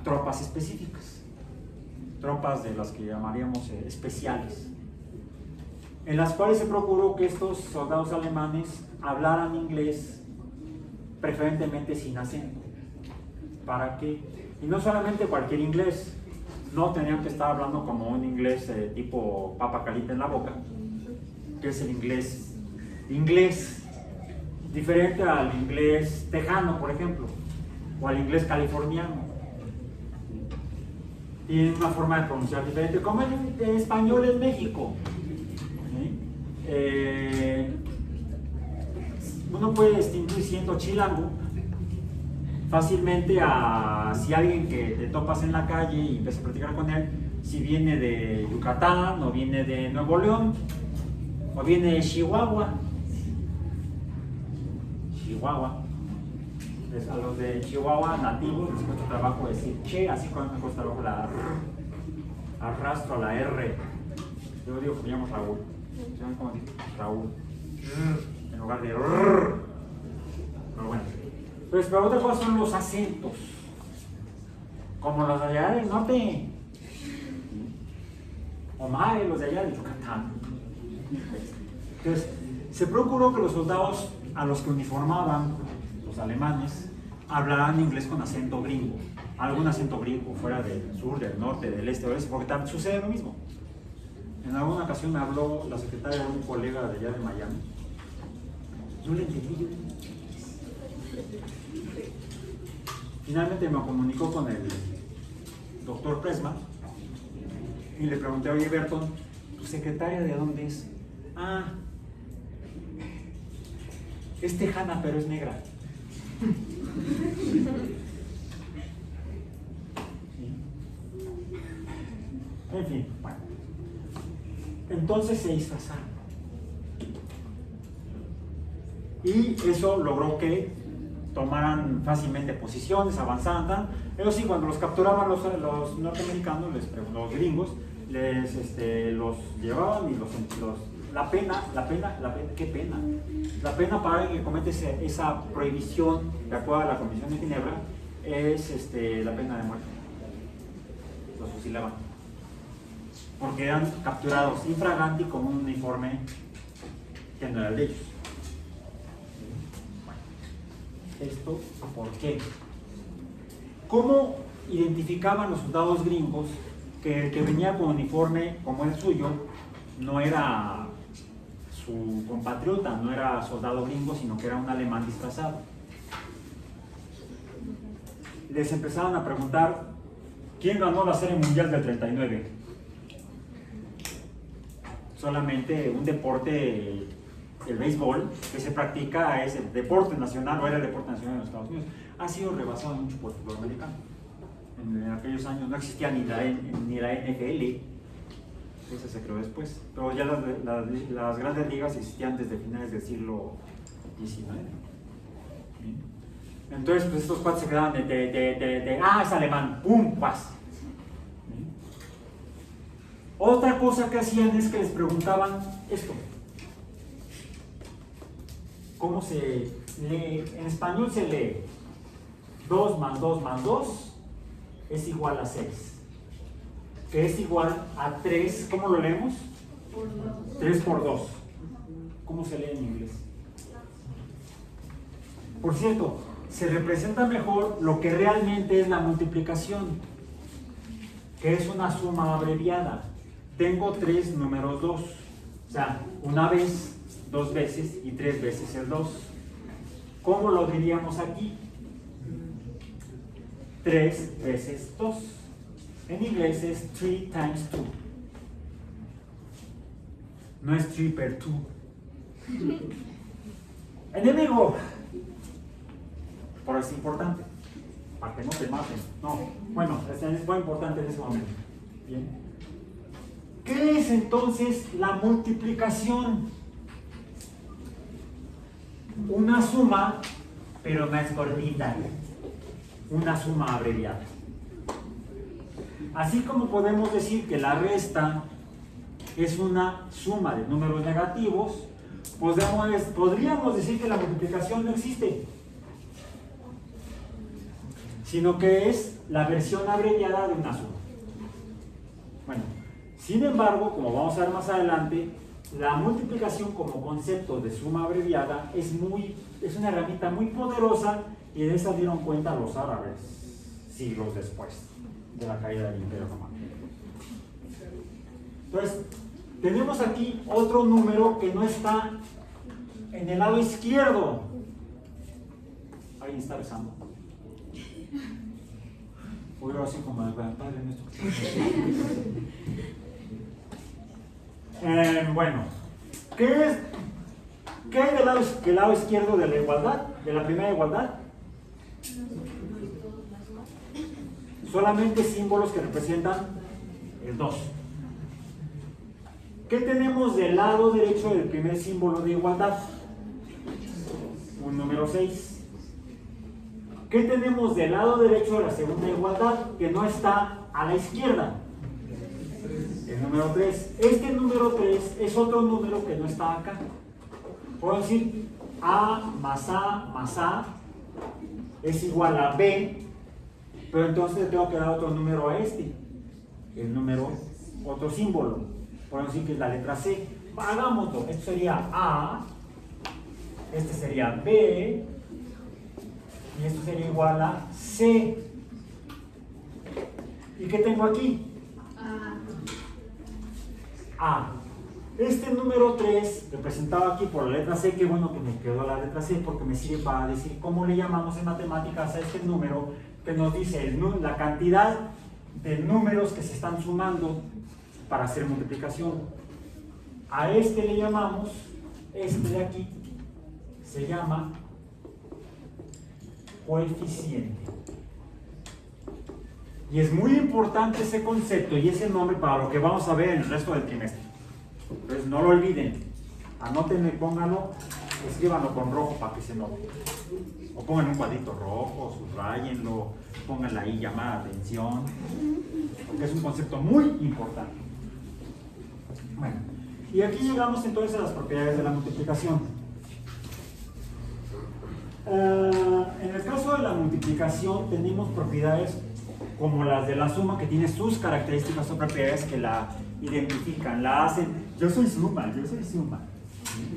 tropas específicas, tropas de las que llamaríamos especiales, en las cuales se procuró que estos soldados alemanes hablaran inglés, preferentemente sin acento. ¿Para qué? Y no solamente cualquier inglés, no tenían que estar hablando como un inglés tipo papa caliente en la boca, que es el inglés diferente al inglés tejano, por ejemplo, o al inglés californiano. Tienen una forma de pronunciar diferente, como el español en México. Uno puede distinguir siendo chilango fácilmente a si alguien que te topas en la calle y empiezas a platicar con él, si viene de Yucatán, o viene de Nuevo León, o viene de Chihuahua. A los de Chihuahua nativos les cuesta trabajo decir che, así como me cuesta trabajo la R, arrastro a la R. Yo digo que me llamo Raúl. ¿Saben cómo digo? Raúl. En lugar de R. Pero bueno. Pues, pero otra cosa son los acentos, como los de allá del norte, o más los de allá de Yucatán. Entonces, se procuró que los soldados a los que uniformaban, los alemanes, hablaran inglés con acento gringo, algún acento gringo, fuera del sur, del norte, del este, oeste, porque también sucede lo mismo. En alguna ocasión me habló la secretaria de un colega de allá de Miami. No le entendí. Finalmente me comunicó con el doctor Presma y le pregunté: oye, Berton, ¿tu secretaria de dónde es? Ah, es tejana, pero es negra. En fin, bueno. Entonces se disfrazaron. Y eso logró que tomaran fácilmente posiciones, avanzaran. Pero sí, cuando los capturaban los norteamericanos, los gringos, los llevaban y la pena, qué pena. La pena para alguien que comete esa prohibición, de acuerdo a la Convención de Ginebra, es la pena de muerte. Los fusilaban. Porque eran capturados infraganti con un uniforme que no era de ellos. ¿Esto por qué? ¿Cómo identificaban los soldados gringos que el que venía con uniforme como el suyo no era su compatriota, no era soldado gringo, sino que era un alemán disfrazado? Les empezaron a preguntar: ¿quién ganó la Serie Mundial del 39? Solamente un deporte, el béisbol, que se practica, es el deporte nacional, o era el deporte nacional de los Estados Unidos. Ha sido rebasado mucho por el fútbol americano. En aquellos años no existía ni la NFL, esa se creó después, pero ya las grandes ligas existían desde finales del siglo XIX. Entonces, pues estos cuates se quedaban es alemán, ¡pum! ¡Paz! Otra cosa que hacían es que les preguntaban esto: ¿cómo se lee? En español se lee 2 más 2 más 2 es igual a 6, que es igual a 3, ¿cómo lo leemos? 3 por 2. ¿Cómo se lee en inglés? Por cierto, se representa mejor lo que realmente es la multiplicación, que es una suma abreviada. Tengo 3 números 2, o sea, una vez, 2 veces y 3 veces el 2. ¿Cómo lo diríamos aquí? 3 veces 2. En inglés es 3 times 2. No es 3 per 2. Enemigo. Por eso es importante, para que no te maten. No, bueno, es muy importante en ese momento. Bien. ¿Qué es entonces la multiplicación? Una suma pero más cortita, una suma abreviada. Así como podemos decir que la resta es una suma de números negativos, podríamos decir que la multiplicación no existe, sino que es la versión abreviada de una suma. Bueno, sin embargo, como vamos a ver más adelante, la multiplicación como concepto de suma abreviada es una herramienta muy poderosa, y de esa dieron cuenta los árabes siglos después de la caída del Imperio Romano. Entonces, tenemos aquí otro número que no está en el lado izquierdo. Alguien está rezando. Oigo así como el Padre Nuestro. Bueno, ¿qué hay del lado izquierdo de la igualdad? De la primera igualdad. Solamente símbolos que representan el 2. ¿Qué tenemos del lado derecho del primer símbolo de igualdad? Un número 6. ¿Qué tenemos del lado derecho de la segunda igualdad que no está a la izquierda? El número 3. Este número 3 es otro número que no está acá. Puedo decir A más A es igual a B, pero entonces le tengo que dar otro número a este. Otro símbolo. Podemos decir que es la letra C. Hagámoslo. Esto sería A, este sería B, y esto sería igual a C. ¿Y qué tengo aquí? A. Este número 3, representado aquí por la letra C, qué bueno que me quedó la letra C, porque me sirve para decir cómo le llamamos en matemáticas a este número que nos dice la cantidad de números que se están sumando para hacer multiplicación. A este le llamamos, este de aquí, se llama coeficiente. Y es muy importante ese concepto y ese nombre para lo que vamos a ver en el resto del trimestre. Entonces no lo olviden, anótenlo y pónganlo, escríbanlo con rojo para que se note. O pongan un cuadrito rojo, subrayenlo, pónganla ahí, llamar la atención, porque es un concepto muy importante. Bueno, y aquí llegamos entonces a las propiedades de la multiplicación. En el caso de la multiplicación tenemos propiedades como las de la suma, que tiene sus características o propiedades que la identifican, la hacen. Yo soy suma.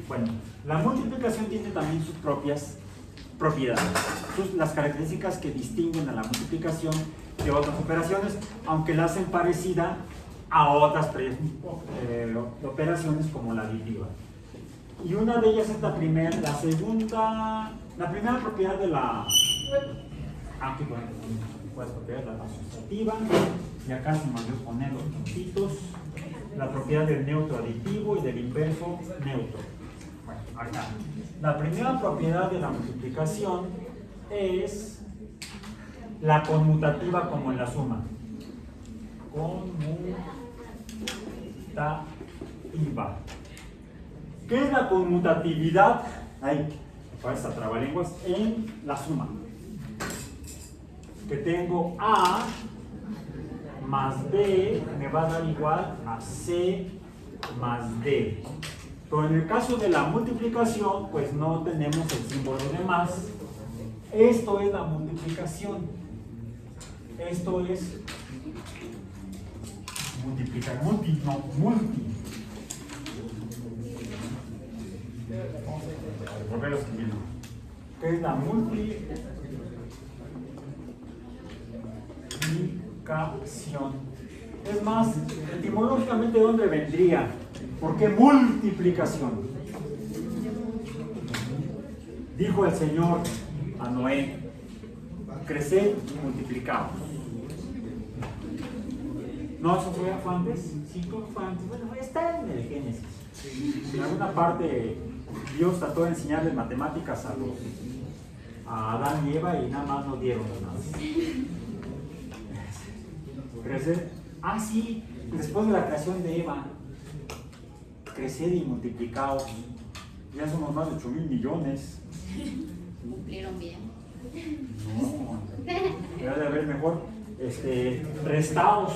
Bueno, la multiplicación tiene también sus propias propiedades, las características que distinguen a la multiplicación de otras operaciones, aunque la hacen parecida a otras operaciones como la aditiva. Y una de ellas es la primera propiedad de la propiedad de la asociativa, y acá se me olvidó poner los puntitos, la propiedad del neutro aditivo y del inverso neutro. Bueno, acá. La primera propiedad de la multiplicación es la conmutativa como en la suma. Conmutativa. ¿Qué es la conmutatividad? Ahí, para esta trabalenguas, en la suma. Que tengo A más B me va a dar igual a C más D. Pero en el caso de la multiplicación, pues no tenemos el símbolo de más. Esto es la multiplicación. Esto es multiplicar, multi. Volver a escribirlo. ¿Qué es la multiplicación? Es más, etimológicamente, ¿de dónde vendría? ¿Por qué multiplicación? Dijo el Señor a Noé: creced y multiplicaos. ¿No eso fue antes? Sí, fue antes. Bueno, está en el Génesis. En alguna parte Dios trató de enseñarles matemáticas a Adán y Eva, y nada más no dieron nada. Crecer. Ah, sí, después de la creación de Eva, crecer y multiplicaos. Ya somos más de 8,000 millones. Cumplieron bien. No, debe de haber mejor restados,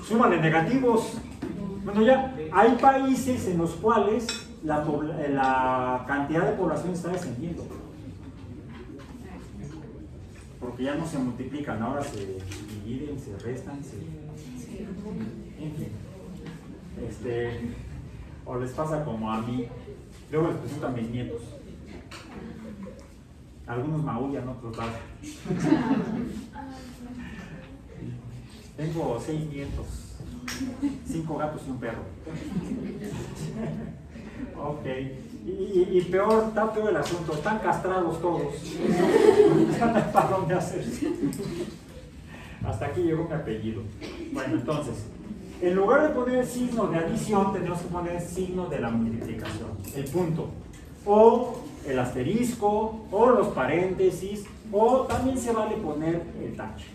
súmale negativos. Bueno, ya hay países en los cuales la cantidad de población está descendiendo, porque ya no se multiplican, ahora se dividen, se restan, en fin. O les pasa como a mí, luego les presento a mis nietos. Algunos maullan, otros ladran. Tengo 6 nietos, 5 gatos y un perro. Ok. Y peor, está peor el asunto, están castrados todos. ¿Para dónde hacer? Hasta aquí llegó mi apellido. Bueno, entonces, en lugar de poner signo de adición, tenemos que poner signo de la multiplicación, el punto. O el asterisco, o los paréntesis, o también se vale poner el tache.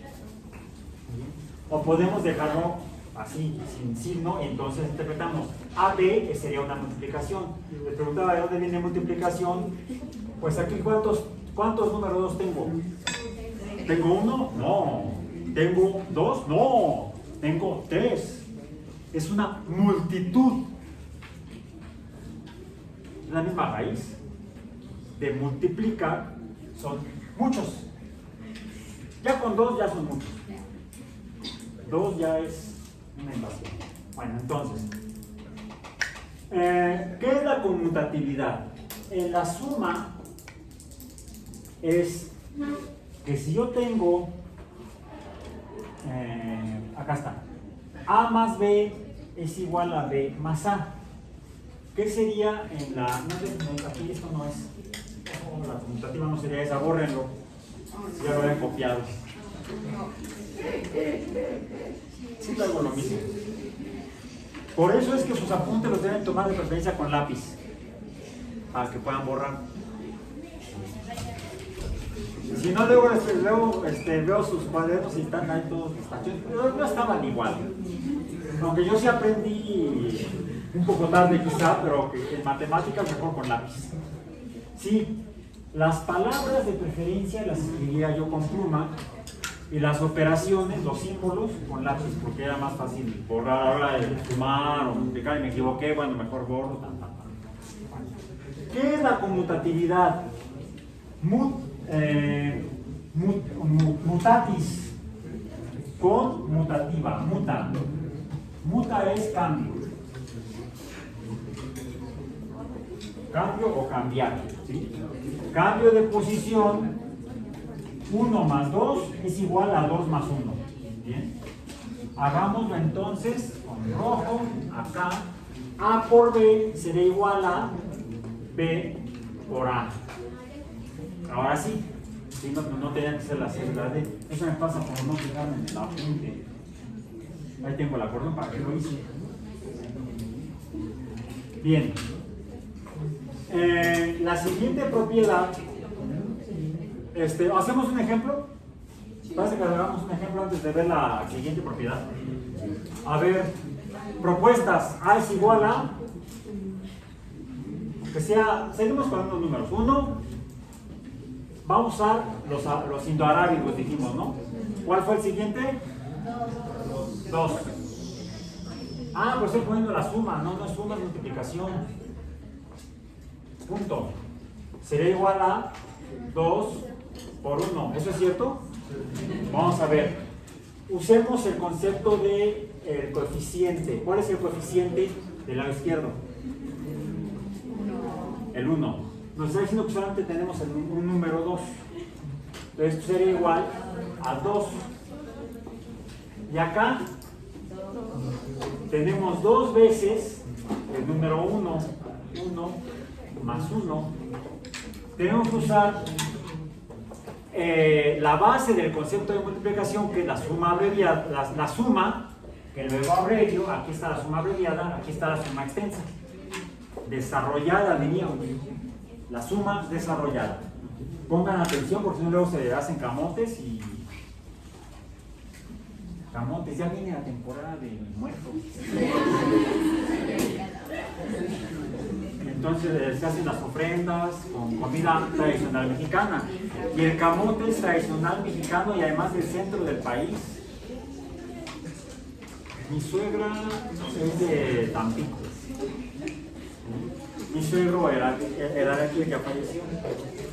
O podemos dejarlo así, sin signo, y entonces interpretamos AB, que sería una multiplicación. Le preguntaba de dónde viene multiplicación. Pues aquí, ¿cuántos números 2 tengo? ¿Tengo 1? No. ¿Tengo 2? No. Tengo 3. Es una multitud. Es la misma raíz de multiplicar, son muchos. Ya con 2 ya son muchos. 2 ya es una invasión. Bueno, entonces, ¿qué es la conmutatividad? La suma es que si yo tengo, acá está, A más B es igual a B más A. ¿Qué sería en la, no, aquí esto no es, la conmutativa no sería esa, bórrenlo, ya lo habían copiado. Siempre hago lo mismo. Por eso es que sus apuntes los deben tomar de preferencia con lápiz, para que puedan borrar. Si no, luego veo sus cuadernos y están ahí todos los tachones, pero no estaban igual. Aunque yo sí aprendí un poco tarde quizá, pero en matemáticas mejor con lápiz. Sí, las palabras de preferencia las escribía yo con pluma, y las operaciones, los símbolos, con lápiz, porque era más fácil borrar ahora el sumar o multiplicar y me equivoqué, bueno, mejor borro. ¿Qué es la conmutatividad? Mutatis con mutativa, muta. Muta es cambio. Cambio o cambiar, ¿sí? Cambio de posición. 1 más 2 es igual a 2 más 1. Bien. Hagámoslo entonces con rojo acá. A por B será igual a B por A. Ahora sí, no tenían que ser la célula D. Eso me pasa por no fijarme en el apunte. Ahí tengo el acordeón para que lo hice. Bien. La siguiente propiedad. ¿Hacemos un ejemplo? Parece que hagamos un ejemplo antes de ver la siguiente propiedad. A ver, propuestas. A es igual a, que sea, seguimos con unos números. 1, vamos a usar los indoarábigos, dijimos, ¿no? ¿Cuál fue el siguiente? 2. Ah, pues estoy poniendo la suma, no es suma, es multiplicación. Punto. Sería igual a 2 por 1. ¿Eso es cierto? Vamos a ver. Usemos el concepto de el coeficiente. ¿Cuál es el coeficiente del lado izquierdo? El 1. Nos está diciendo que solamente tenemos un número 2. Entonces esto sería igual a 2. Y acá tenemos 2 veces el número 1. 1 más 1. Tenemos que usar la base del concepto de multiplicación, que es la suma abreviada, la suma, que luego abrevio. Aquí está la suma abreviada, aquí está la suma extensa. Desarrollada, diríamos. La suma desarrollada. Pongan atención porque si no luego se hacen camotes y... Camotes, ya viene la temporada de muertos. Entonces se hacen las ofrendas con comida tradicional mexicana. Y el camote es tradicional mexicano y además del centro del país. Mi suegra es de Tampico. Mi suegro era de aquí, el que falleció.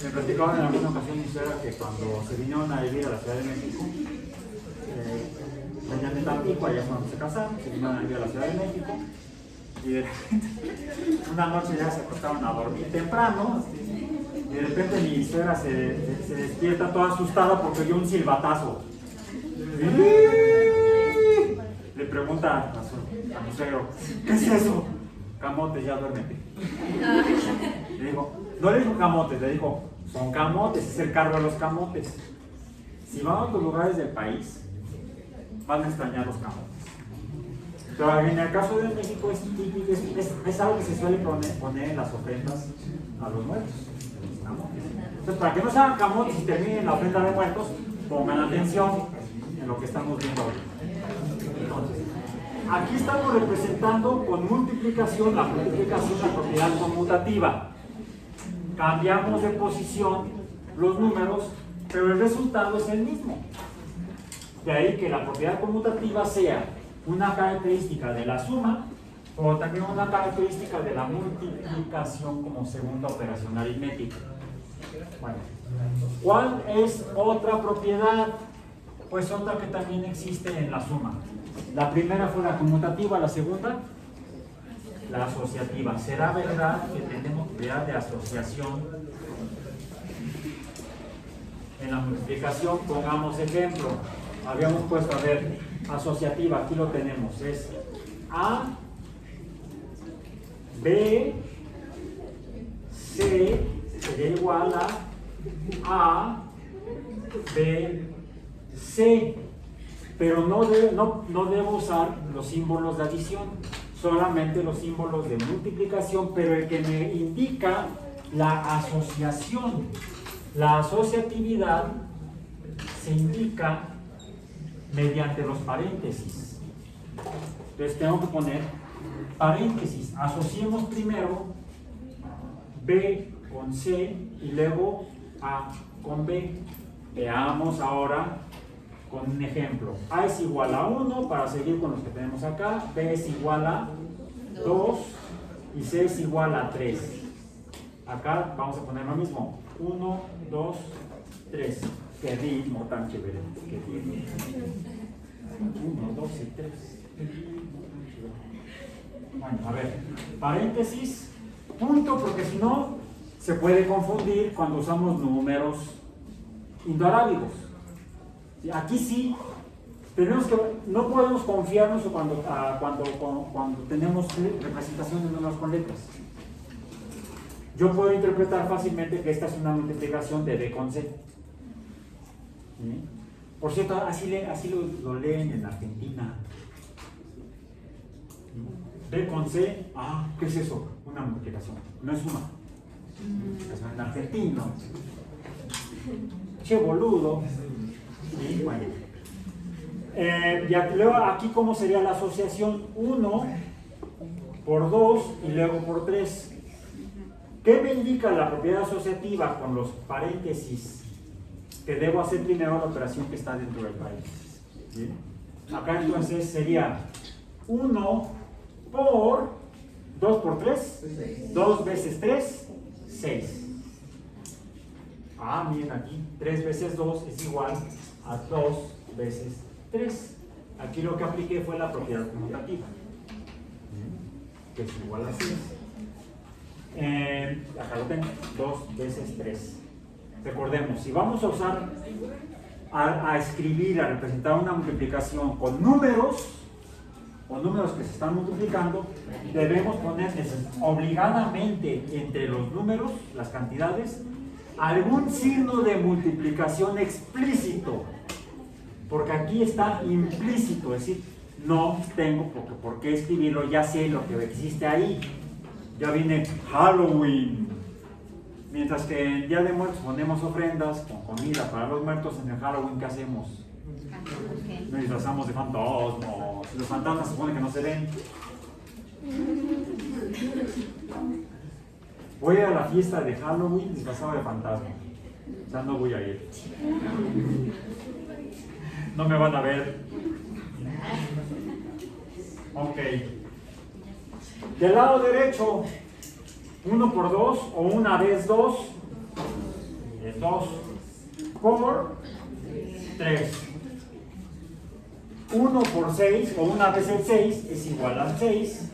Me platicaban en alguna ocasión mi suegra que cuando se vinieron a vivir a la Ciudad de México, venían de Tampico, allá cuando se casaron, se vinieron a vivir a la Ciudad de México. Y de repente, una noche ya se acostaron a dormir temprano, y de repente mi suegra se despierta toda asustada porque oyó un silbatazo. Le pregunta a mi suegro, ¿qué es eso? Camotes, ya duérmete. Le dijo, no le dijo camotes, le dijo, son camotes, es el carro de los camotes. Si van a otros lugares del país, van a extrañar los camotes. Pero en el caso de México es típico, es algo que se suele poner en las ofrendas a los muertos. Entonces, para que no se hagan camotes y terminen la ofrenda de muertos, pongan atención en lo que estamos viendo hoy. Entonces, aquí estamos representando con multiplicación, la propiedad conmutativa. Cambiamos de posición los números, pero el resultado es el mismo. De ahí que la propiedad conmutativa sea una característica de la suma o también una característica de la multiplicación como segunda operación aritmética. Bueno, ¿cuál es otra propiedad? Pues otra que también existe en la suma. La primera fue la conmutativa, la segunda, la asociativa. ¿Será verdad que tenemos propiedad de asociación en la multiplicación? Pongamos ejemplo. Habíamos puesto, a ver, asociativa, aquí lo tenemos, es A, B, C sería igual a B, C, pero no debo usar los símbolos de adición, solamente los símbolos de multiplicación, pero el que me indica la asociación. La asociatividad se indica mediante los paréntesis. Entonces tengo que poner paréntesis. Asociemos primero B con C y luego A con B. Veamos ahora con un ejemplo. A es igual a 1 para seguir con los que tenemos acá. B es igual a 2 y C es igual a 3. Acá vamos a poner lo mismo. 1, 2, 3. Qué ritmo tan chévere. Qué ritmo. 1, 2 y 3. Bueno, a ver. Paréntesis, punto, porque si no se puede confundir cuando usamos números indoarábicos. Aquí sí, tenemos que, no podemos confiarnos cuando tenemos representación de números con letras. Yo puedo interpretar fácilmente que esta es una multiplicación de B con C. ¿Sí? Por cierto, así lo leen en Argentina. B con C, ¿qué es eso? Una multiplicación, no es suma. Es en argentino. Che boludo. ¿Sí? Bueno. Y luego aquí, ¿cómo sería la asociación? 1 por 2 y luego por 3. ¿Qué me indica la propiedad asociativa con los paréntesis? Que debo hacer primero la operación que está dentro del paréntesis. ¿Sí? Acá entonces sería 1 por 2 por 3, 2 veces 3, 6. Miren aquí, 3 veces 2 es igual a 2 veces 3. Aquí lo que apliqué fue la propiedad conmutativa, que es igual a 6. Acá lo tengo, 2 veces 3. Recordemos, si vamos a usar, a escribir, a representar una multiplicación con números, o números que se están multiplicando, debemos poner obligadamente entre los números, las cantidades, algún signo de multiplicación explícito, porque aquí está implícito, es decir, no tengo por qué escribirlo, ya sé lo que existe ahí. Ya viene Halloween, mientras que el Día de Muertos ponemos ofrendas con comida para los muertos. En el Halloween, ¿qué hacemos? Nos disfrazamos de fantasmas. Los fantasmas se supone que no se ven. Voy a la fiesta de Halloween disfrazado de fantasma. O sea, no voy a ir. No me van a ver. Ok. Del lado derecho, 1 por 2 o 1 vez 2 es 2 por 3. 1 por 6 o 1 vez el 6 es igual a 6.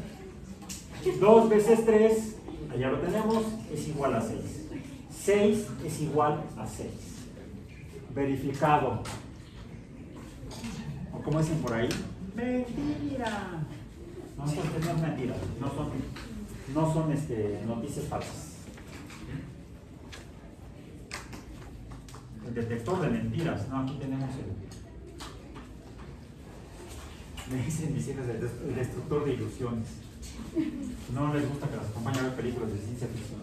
2 veces 3, allá lo tenemos, es igual a 6. 6 es igual a 6. Verificado. ¿O cómo dicen por ahí? Mentira. No, esto no es mentira. No son noticias falsas. El detector de mentiras. No, aquí tenemos me dicen mis hijas el destructor de ilusiones. No les gusta que las acompañe a ver películas de ciencia ficción.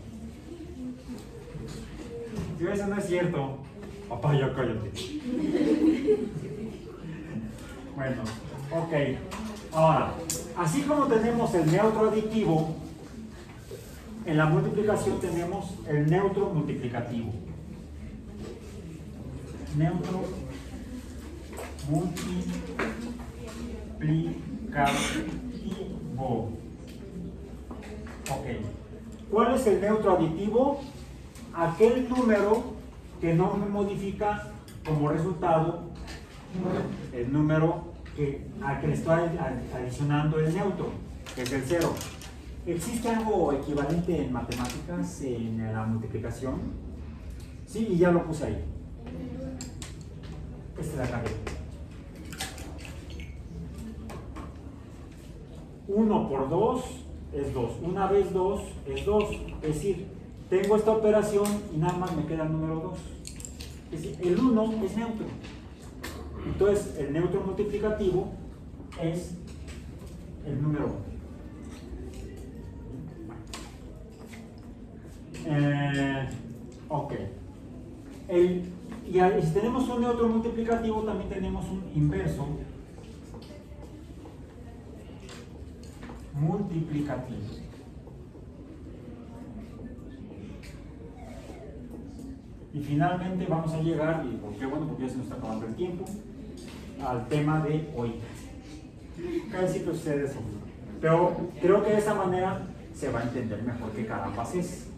Si eso no es cierto, papá, ya cállate. Bueno, ok. Ahora, así como tenemos el neutro aditivo, en la multiplicación tenemos el neutro multiplicativo. Neutro multiplicativo. Ok. ¿Cuál es el neutro aditivo? Aquel número que no me modifica como resultado el número al que le estoy adicionando el neutro, que es el 0. ¿Existe algo equivalente en matemáticas en la multiplicación? Sí, y ya lo puse ahí. Esta es la clave. 1 por 2 es 2. 1 vez 2 es 2. Es decir, tengo esta operación y nada más me queda el número 2. Es decir, el 1 es neutro. Entonces, el neutro multiplicativo es el número 1. Ok. Y si tenemos un neutro multiplicativo, también tenemos un inverso multiplicativo. Y finalmente vamos a llegar, y porque ya se nos está acabando el tiempo, al tema de hoy. Casi que ustedes, pero creo que de esa manera se va a entender mejor qué carambas es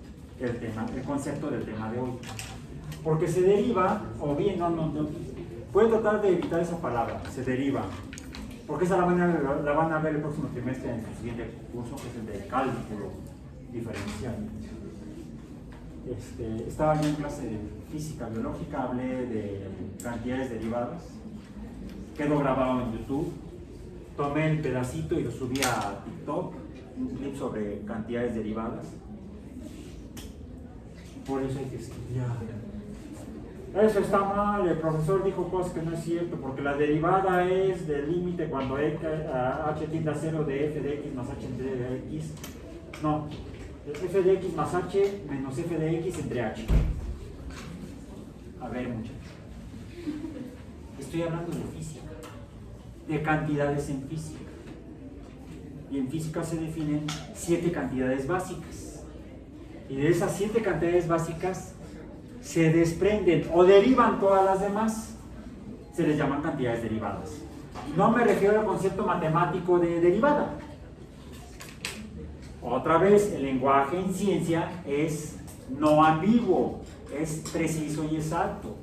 el concepto del tema de hoy. Porque se deriva, o bien, pueden tratar de evitar esa palabra, se deriva. Porque esa la van a ver el próximo trimestre en el siguiente curso, que es el de cálculo diferencial. Estaba yo en clase de física biológica, hablé de cantidades derivadas, quedó grabado en YouTube, tomé el pedacito y lo subí a TikTok, un clip sobre cantidades derivadas. Por eso hay que estudiar. Eso está mal, el profesor dijo cosas que no es cierto, porque la derivada es del límite cuando h tiende a 0 de f de x más h entre x. No, f de x más h menos f de x entre h. A ver, muchachos. Estoy hablando de física, de cantidades en física. Y en física se definen 7 cantidades básicas. Y de esas 7 cantidades básicas se desprenden o derivan todas las demás. Se les llaman cantidades derivadas. No me refiero al concepto matemático de derivada. Otra vez, el lenguaje en ciencia es no ambiguo, es preciso y exacto.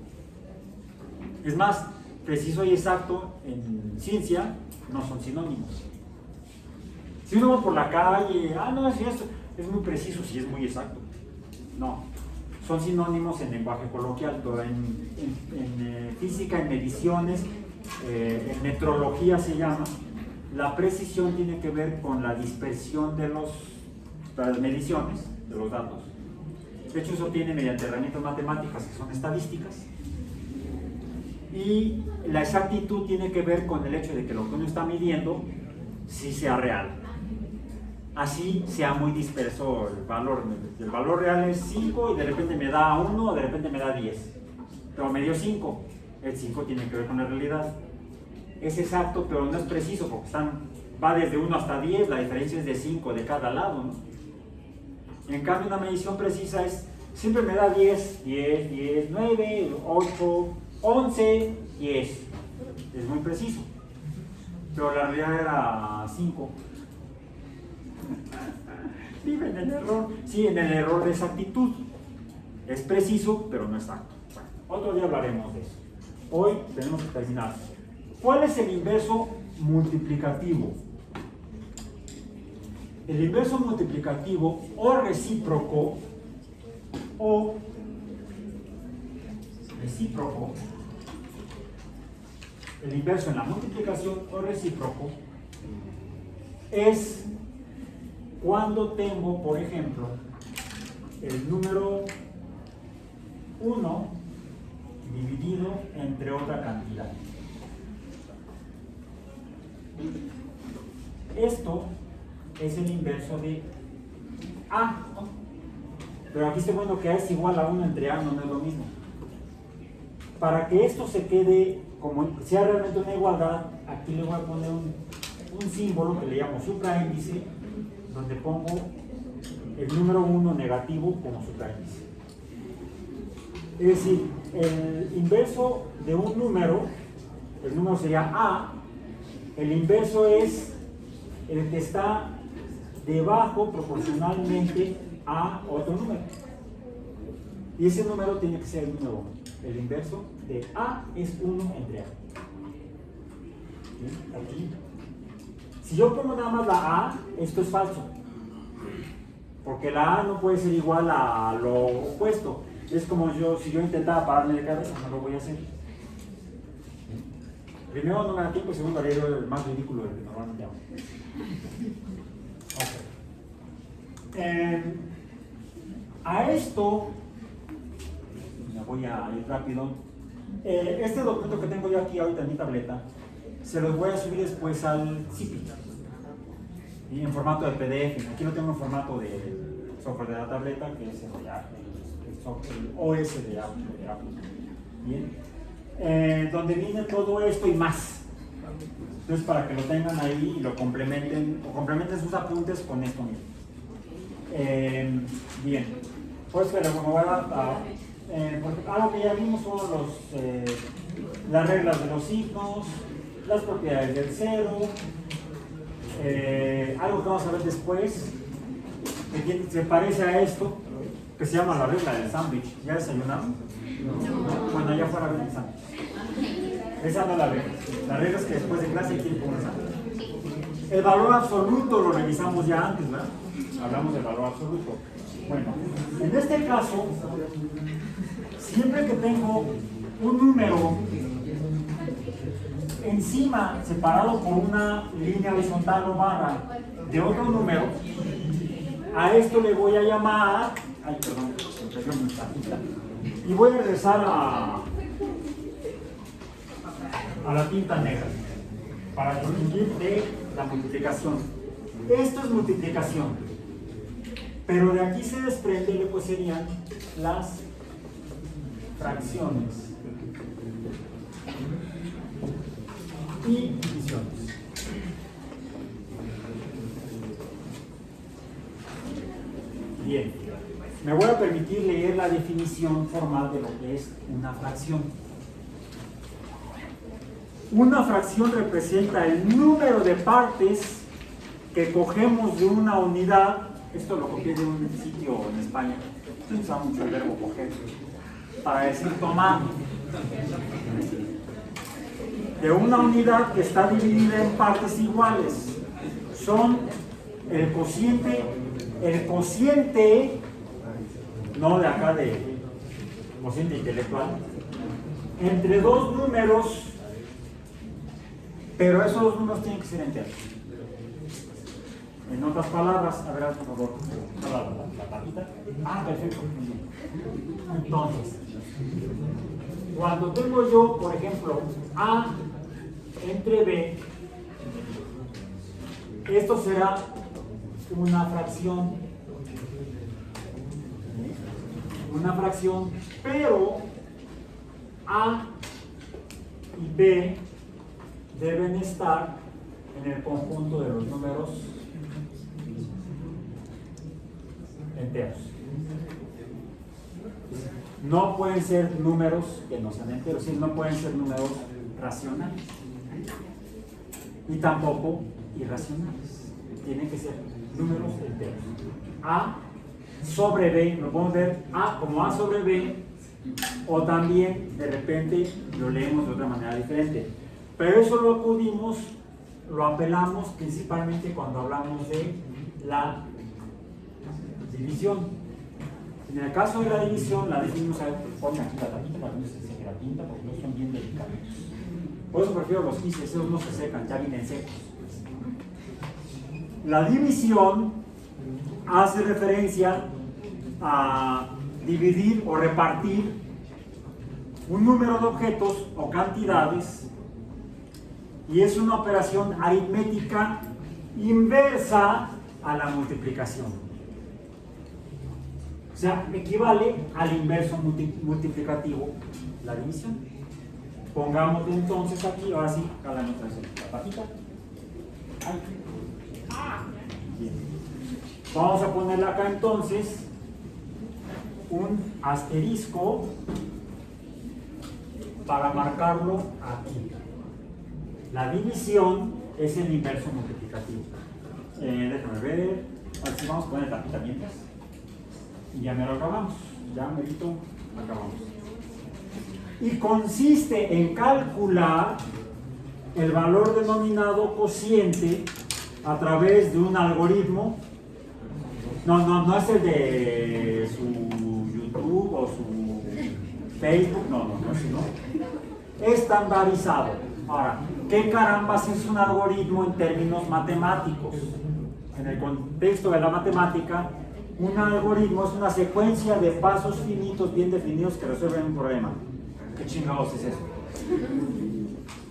Es más, preciso y exacto en ciencia no son sinónimos. Si uno va por la calle, no, si esto es muy preciso, si es muy exacto. No, son sinónimos en lenguaje coloquial, pero en física, en mediciones, en metrología se llama. La precisión tiene que ver con la dispersión de las mediciones, de los datos. De hecho, eso tiene mediante herramientas matemáticas que son estadísticas. Y la exactitud tiene que ver con el hecho de que lo que uno está midiendo sí sea real. Así sea muy disperso el valor. El valor real es 5 y de repente me da 1 o de repente me da 10. Pero me dio 5. El 5 tiene que ver con la realidad. Es exacto, pero no es preciso porque va desde 1 hasta 10, la diferencia es de 5 de cada lado, ¿no? En cambio, una medición precisa es, siempre me da 10, 10, 10, 9, 8, 11, 10. Es muy preciso. Pero la realidad era 5. Vive en el error. Sí, en el error de exactitud. Es preciso, pero no exacto. Bueno, otro día hablaremos de eso. Hoy tenemos que terminar. ¿Cuál es el inverso multiplicativo? El inverso multiplicativo o recíproco el inverso en la multiplicación o recíproco es cuando tengo, por ejemplo, el número 1 dividido entre otra cantidad. Esto es el inverso de A, ¿no? Pero aquí estoy viendo que A es igual a 1 entre A, no es lo mismo. Para que esto se quede, como sea realmente una igualdad, aquí le voy a poner un símbolo que le llamo supraíndice, donde pongo el número 1 negativo como supraíndice. Es decir, el inverso de un número, el número sería A, el inverso es el que está debajo proporcionalmente a otro número. Y ese número tiene que ser el número 1. El inverso de A es 1 entre A. ¿Sí? Aquí. Si yo pongo nada más la A, esto es falso. Porque la A no puede ser igual a lo opuesto. Es como si yo intentara pararme de cabeza, no lo voy a hacer. Primero no me da tiempo, segundo haría el más ridículo del que normalmente hago. Okay. A esto, me voy a ir rápido. Este documento que tengo yo aquí ahorita en mi tableta, se los voy a subir después al CIPI. Y en formato de PDF. Aquí lo tengo en formato de software de la tableta, que es el OS de Apple. Bien. Donde viene todo esto y más. Entonces, para que lo tengan ahí y lo complementen, o complementen sus apuntes con esto mismo. Bien. Pues, pero me voy algo que ya vimos son las reglas de los signos, las propiedades del cero, algo que vamos a ver después, que se parece a esto, que se llama la regla del sándwich. ¿Ya desayunaron? No. Bueno, ya fuera a ver el sándwich. Esa no es la regla. La regla es que después de clase quieren comer sándwich. El valor absoluto lo revisamos ya antes, ¿verdad? Hablamos del valor absoluto. Bueno, en este caso, siempre que tengo un número encima separado por una línea horizontal o barra de otro número, a esto le voy a llamar, y voy a regresar a la tinta negra para distinguir de la multiplicación. Esto es multiplicación, pero de aquí se desprende, pues serían las fracciones y divisiones. Bien, me voy a permitir leer la definición formal de lo que es una fracción. Una fracción representa el número de partes que cogemos de una unidad. Esto lo copié de un sitio en España. Se usa mucho el verbo coger para decir tomar. De una unidad que está dividida en partes iguales. Son el cociente, no de acá de cociente intelectual, entre dos números, pero esos dos números tienen que ser enteros. En otras palabras, a ver, por favor, la tapita. Ah, perfecto. Entonces, cuando tengo yo, por ejemplo, A entre B, esto será una fracción. Una fracción, pero A y B deben estar en el conjunto de los números enteros. No pueden ser números que no sean enteros, es decir, no pueden ser números racionales y tampoco irracionales. Tienen que ser números enteros. A sobre B, lo podemos ver A como A sobre B, o también de repente lo leemos de otra manera diferente. Pero eso lo apelamos principalmente cuando hablamos de la división. En el caso de la división, la definimos, ponen aquí la tapita para que no se seque la tinta, porque no son bien delicados. Por eso prefiero los quises, esos no se secan, ya vienen secos. La división hace referencia a dividir o repartir un número de objetos o cantidades, y es una operación aritmética inversa a la multiplicación. O sea, equivale al inverso multiplicativo, la división. Pongamos entonces aquí, ahora sí, cada otra vez la patita. Bien. Vamos a ponerle acá entonces un asterisco para marcarlo aquí. La división es el inverso multiplicativo. Déjame ver, así vamos a poner tapita mientras. Y ya me lo acabamos, ya merito acabamos. Y consiste en calcular el valor denominado cociente a través de un algoritmo. No es el de su YouTube o su Facebook, no, sino estandarizado. Ahora, ¿qué carambas es un algoritmo en términos matemáticos? En el contexto de la matemática, un algoritmo es una secuencia de pasos finitos bien definidos que resuelven un problema. ¿Qué chingados es eso?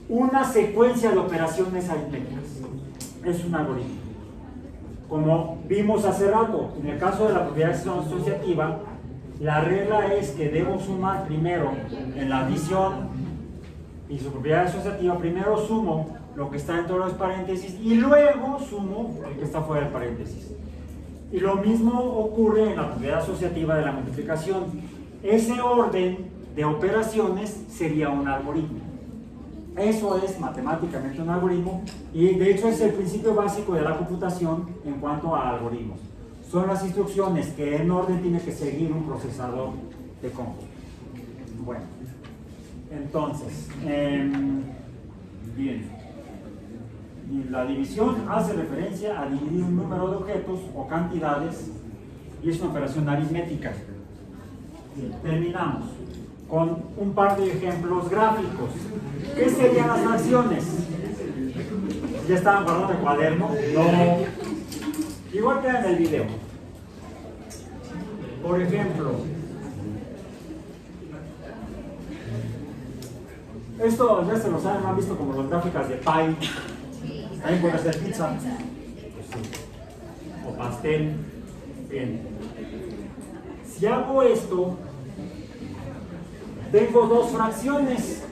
Una secuencia de operaciones aritméticas es un algoritmo. Como vimos hace rato, en el caso de la propiedad asociativa, la regla es que debo sumar primero en la adición y su propiedad asociativa, primero sumo lo que está dentro de los paréntesis y luego sumo el que está fuera del paréntesis. Y lo mismo ocurre en la propiedad asociativa de la multiplicación. Ese orden de operaciones sería un algoritmo. Eso es matemáticamente un algoritmo y de hecho es el principio básico de la computación en cuanto a algoritmos. Son las instrucciones que en orden tiene que seguir un procesador de cómputo. Bueno, entonces, bien. Y la división hace referencia a dividir un número de objetos o cantidades y es una operación aritmética. Bien, terminamos con un par de ejemplos gráficos. ¿Qué serían las fracciones? ¿Ya estaban guardando el cuaderno? No. Igual que en el video. Por ejemplo, esto ya se lo saben, han visto como las gráficas de pie. También puede hacer pizza. Pues sí. O pastel. Bien. Si hago esto, tengo dos fracciones.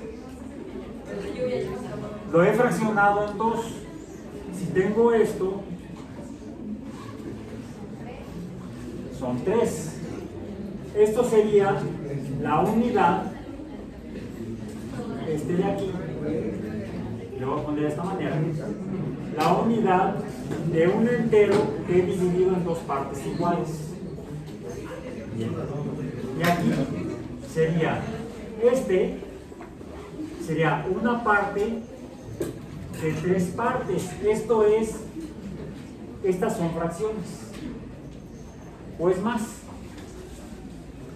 Lo he fraccionado en dos. Si tengo esto, son tres. Esto sería la unidad, este de aquí, le voy a poner de esta manera, la unidad de un entero que he dividido en dos partes iguales. Bien. Y aquí sería, sería una parte de tres partes. Esto es, estas son fracciones. O es más.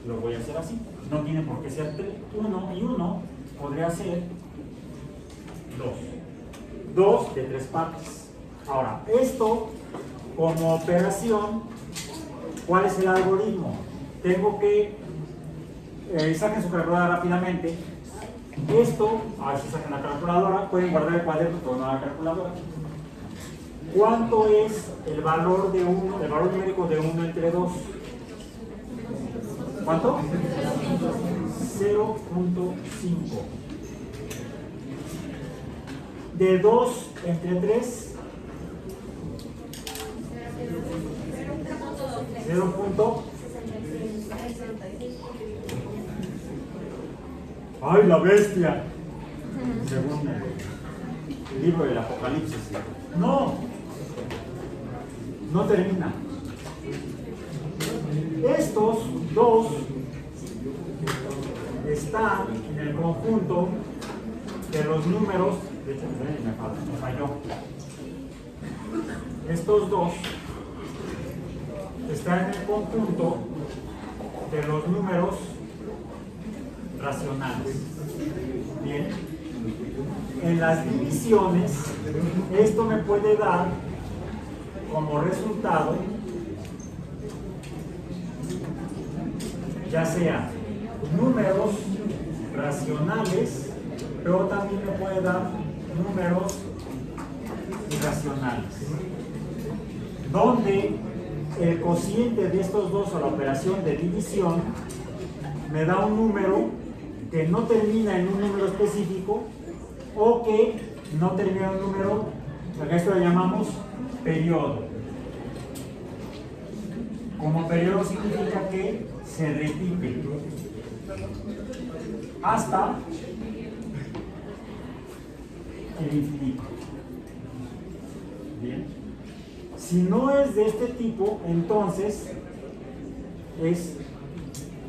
Lo voy a hacer así. No tiene por qué ser 1 y 1. Podría ser 2. 2 de tres partes. Ahora, esto como operación, ¿cuál es el algoritmo? Tengo que, saquen su calculadora rápidamente. Esto, a ver si sacan la calculadora, pueden guardar el cuaderno con una calculadora. ¿Cuánto es el valor de 1, el valor numérico de 1 entre 2? ¿Cuánto? 0.5. De 2 entre 3. 0. ¡Ay, la bestia! Según el libro del Apocalipsis. No, no termina. Estos dos están en el conjunto de los números. De hecho, me falló. Estos dos están en el conjunto de los números racionales. Bien. En las divisiones, esto me puede dar como resultado, ya sea números racionales, pero también me puede dar números irracionales, donde el cociente de estos dos a la operación de división me da un número que no termina en un número específico o que no termina en un número, a esto le llamamos periodo. Como periodo significa que se repite hasta el infinito. Bien. Si no es de este tipo, entonces es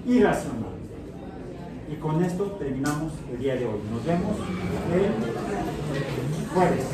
irracional. Y con esto terminamos el día de hoy. Nos vemos el jueves.